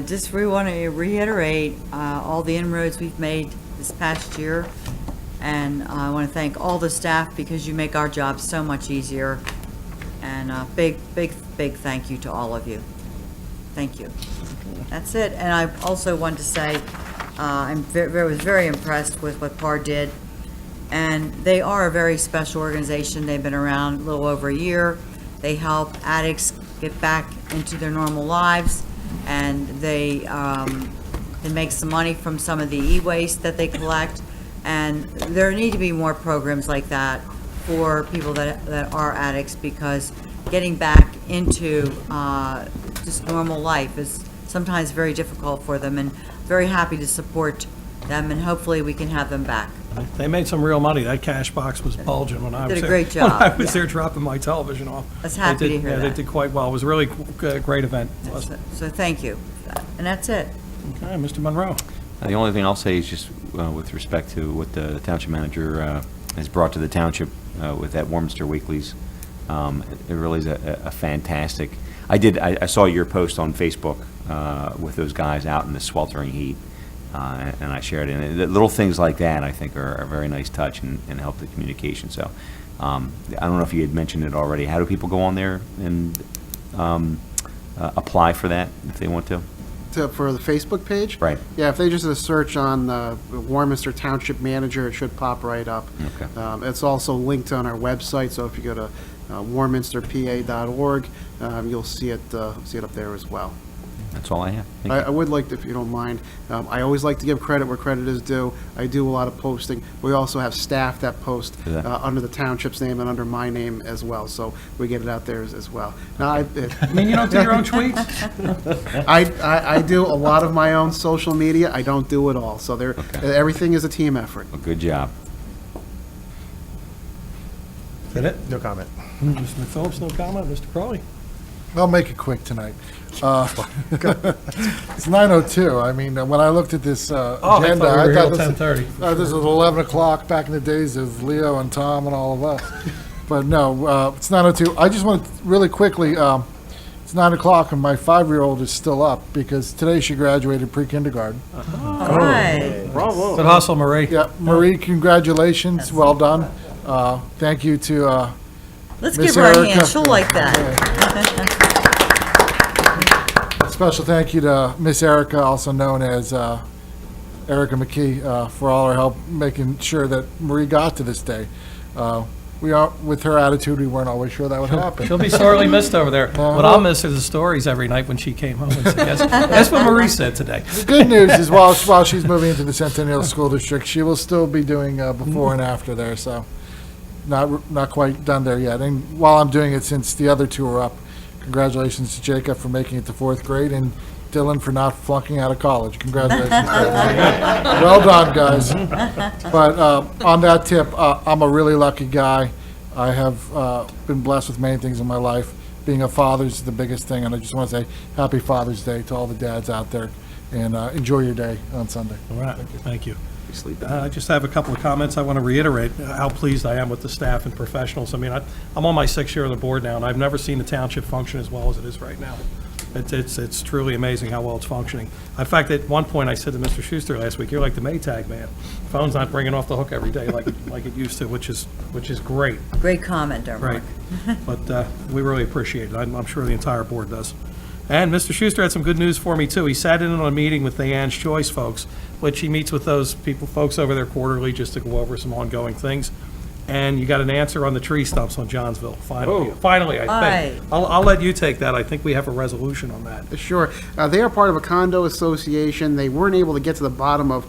Just we want to reiterate all the inroads we've made this past year, and I want to thank all the staff because you make our job so much easier, and big thank you to all of you. Thank you. That's it. And I also want to say I was very impressed with what PAR did, and they are a very special organization. They've been around a little over a year. They help addicts get back into their normal lives, and they make some money from some of the e-waste that they collect, and there need to be more programs like that for people that are addicts, because getting back into just normal life is sometimes very difficult for them, and very happy to support them, and hopefully we can have them back.
They made some real money. That cash box was bulging when I was
Did a
there.
great job,
When I was
yeah.
there dropping my television off.
I was happy
They did-
to hear
yeah,
that.
They did quite well. It was a really great event.
So thank you. And that's it.
Okay, Mr. Monroe.
The only thing I'll say is just with respect to what the township manager has brought to the township with that Warminster Weeklies. It really is a fantastic. I saw your post on Facebook with those guys out in the sweltering heat, and I shared it. And little things like that, I think, are a very nice touch and help the communication. So I don't know if you had mentioned it already. How do people go on there and apply for that if they want to?
For the Facebook page?
Right.
Yeah, if they just search on the Warminster Township Manager, it should pop right up.
Okay.
It's also linked on our website, so if you go to warminsterpa.org, you'll see it up there as well.
That's all I have. Thank
I would like to, if you don't mind, I always like to give credit where credit is due. I do a lot of posting. We also have staff that post under the township's name and under my name as well, so we get it out there as well. Now,
I mean, you don't do your own tweets?
I do a lot of my own social media. I don't do it all, so everything is a team effort.
Well, good job.
Is that it?
No comment.
Mr. Phillips, no comment. Mr. Crowley?
I'll make it quick tonight. It's 9:02. I mean, when I looked at this agenda,
I thought we were here till
this
10:30.
was 11 o'clock back in the days of Leo and Tom and all of us. But no, it's 9:02. I just want to really quickly, it's 9 o'clock and my 5-year-old is still up because today she graduated pre-kindergarten.
All right.
Bravo.
Good hustle, Marie.
Yeah, Marie, congratulations. Well done. Thank you to
Let's
Miss
give her a
Erica.
hand. She'll like that.
Special thank you to Miss Erica, also known as Erica McKee, for all her help making sure that Marie got to this day. With her attitude, we weren't always sure that would happen.
She'll be sorely missed over there. What I'll miss are the stories every night when she came home and said, yes. That's what Marie said today.
The good news is while she's moving into the Centennial School District, she will still be doing before and after there, so not quite done there yet. And while I'm doing it, since the other two are up, congratulations to Jacob for making it to 4th grade and Dylan for not flunking out of college. Congratulations. Well done, guys. But on that tip, I'm a really lucky guy. I have been blessed with many things in my life. Being a father is the biggest thing, and I just want to say Happy Father's Day to all the dads out there, and enjoy your day on Sunday.
All right, thank you. I just have a couple of comments. I want to reiterate how pleased I am with the staff and professionals. I mean, I'm on my 6th year of the board now, and I've never seen the township function as well as it is right now. It's truly amazing how well it's functioning. In fact, at one point, I said to Mr. Schuster last week, "You're like the Maytag man. Phone's not ringing off the hook every day like it used to," which is great.
Great comment, Dermot.
Right. But we really appreciate it. I'm sure the entire board does. And Mr. Schuster had some good news for me, too. He sat in on a meeting with the Ann's Choice folks, which he meets with those folks over there quarterly just to go over some ongoing things. And you got an answer on the tree stumps on Johnsville, finally. Finally, I think. I'll let you take that. I think we have a resolution on that.
Sure. They are part of a condo association. They weren't able to get to the bottom of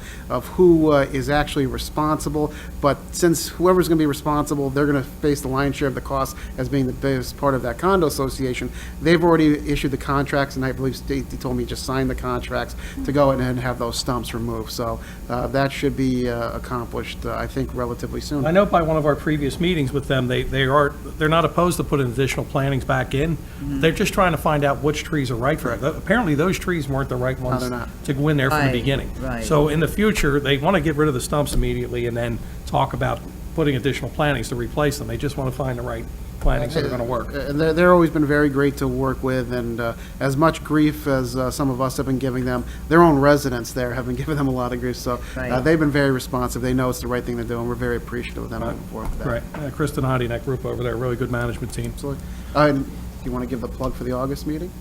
who is actually responsible, but since whoever's going to be responsible, they're going to face the lion's share of the cost as being the biggest part of that condo association. They've already issued the contracts, and I believe State told me just sign the contracts to go in and have those stumps removed. So that should be accomplished, I think, relatively soon.
I know by one of our previous meetings with them, they're not opposed to putting additional plantings back in. They're just trying to find out which trees are right for it. Apparently, those trees weren't the right ones to go in there from the beginning.
Right.
So in the future, they want to get rid of the stumps immediately and then talk about putting additional plantings to replace them. They just want to find the right planning, so they're going to work.
And they're always been very great to work with, and as much grief as some of us have been giving them, their own residents there have been giving them a lot of grief, so
Right.
they've been very responsive. They know it's the right thing to do, and we're very appreciative of them moving forward with that.
Right. Kristen Hardy and that group over there, really good management team.
Absolutely. Do you want to give the plug for the August meeting?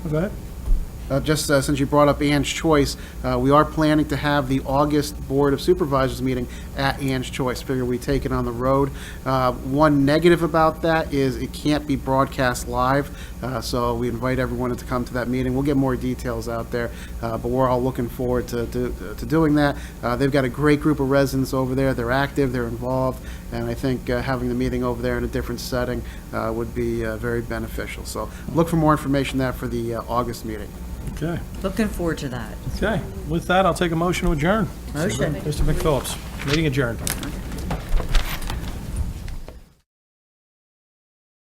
Go ahead.
Just since you brought up Ann's Choice, we are planning to have the August Board of Supervisors meeting at Ann's Choice. Figure we take it on the road. One negative about that is it can't be broadcast live, so we invite everyone to come to that meeting. We'll get more details out there, but we're all looking forward to doing that. They've got a great group of residents over there. They're active, they're involved, and I think having the meeting over there in a different setting would be very beneficial. So look for more information on that for the August meeting.
Okay.
Looking forward to that.
Okay. With that, I'll take a motion to adjourn.
Motion.
Mr. McPhillips, meeting adjourned.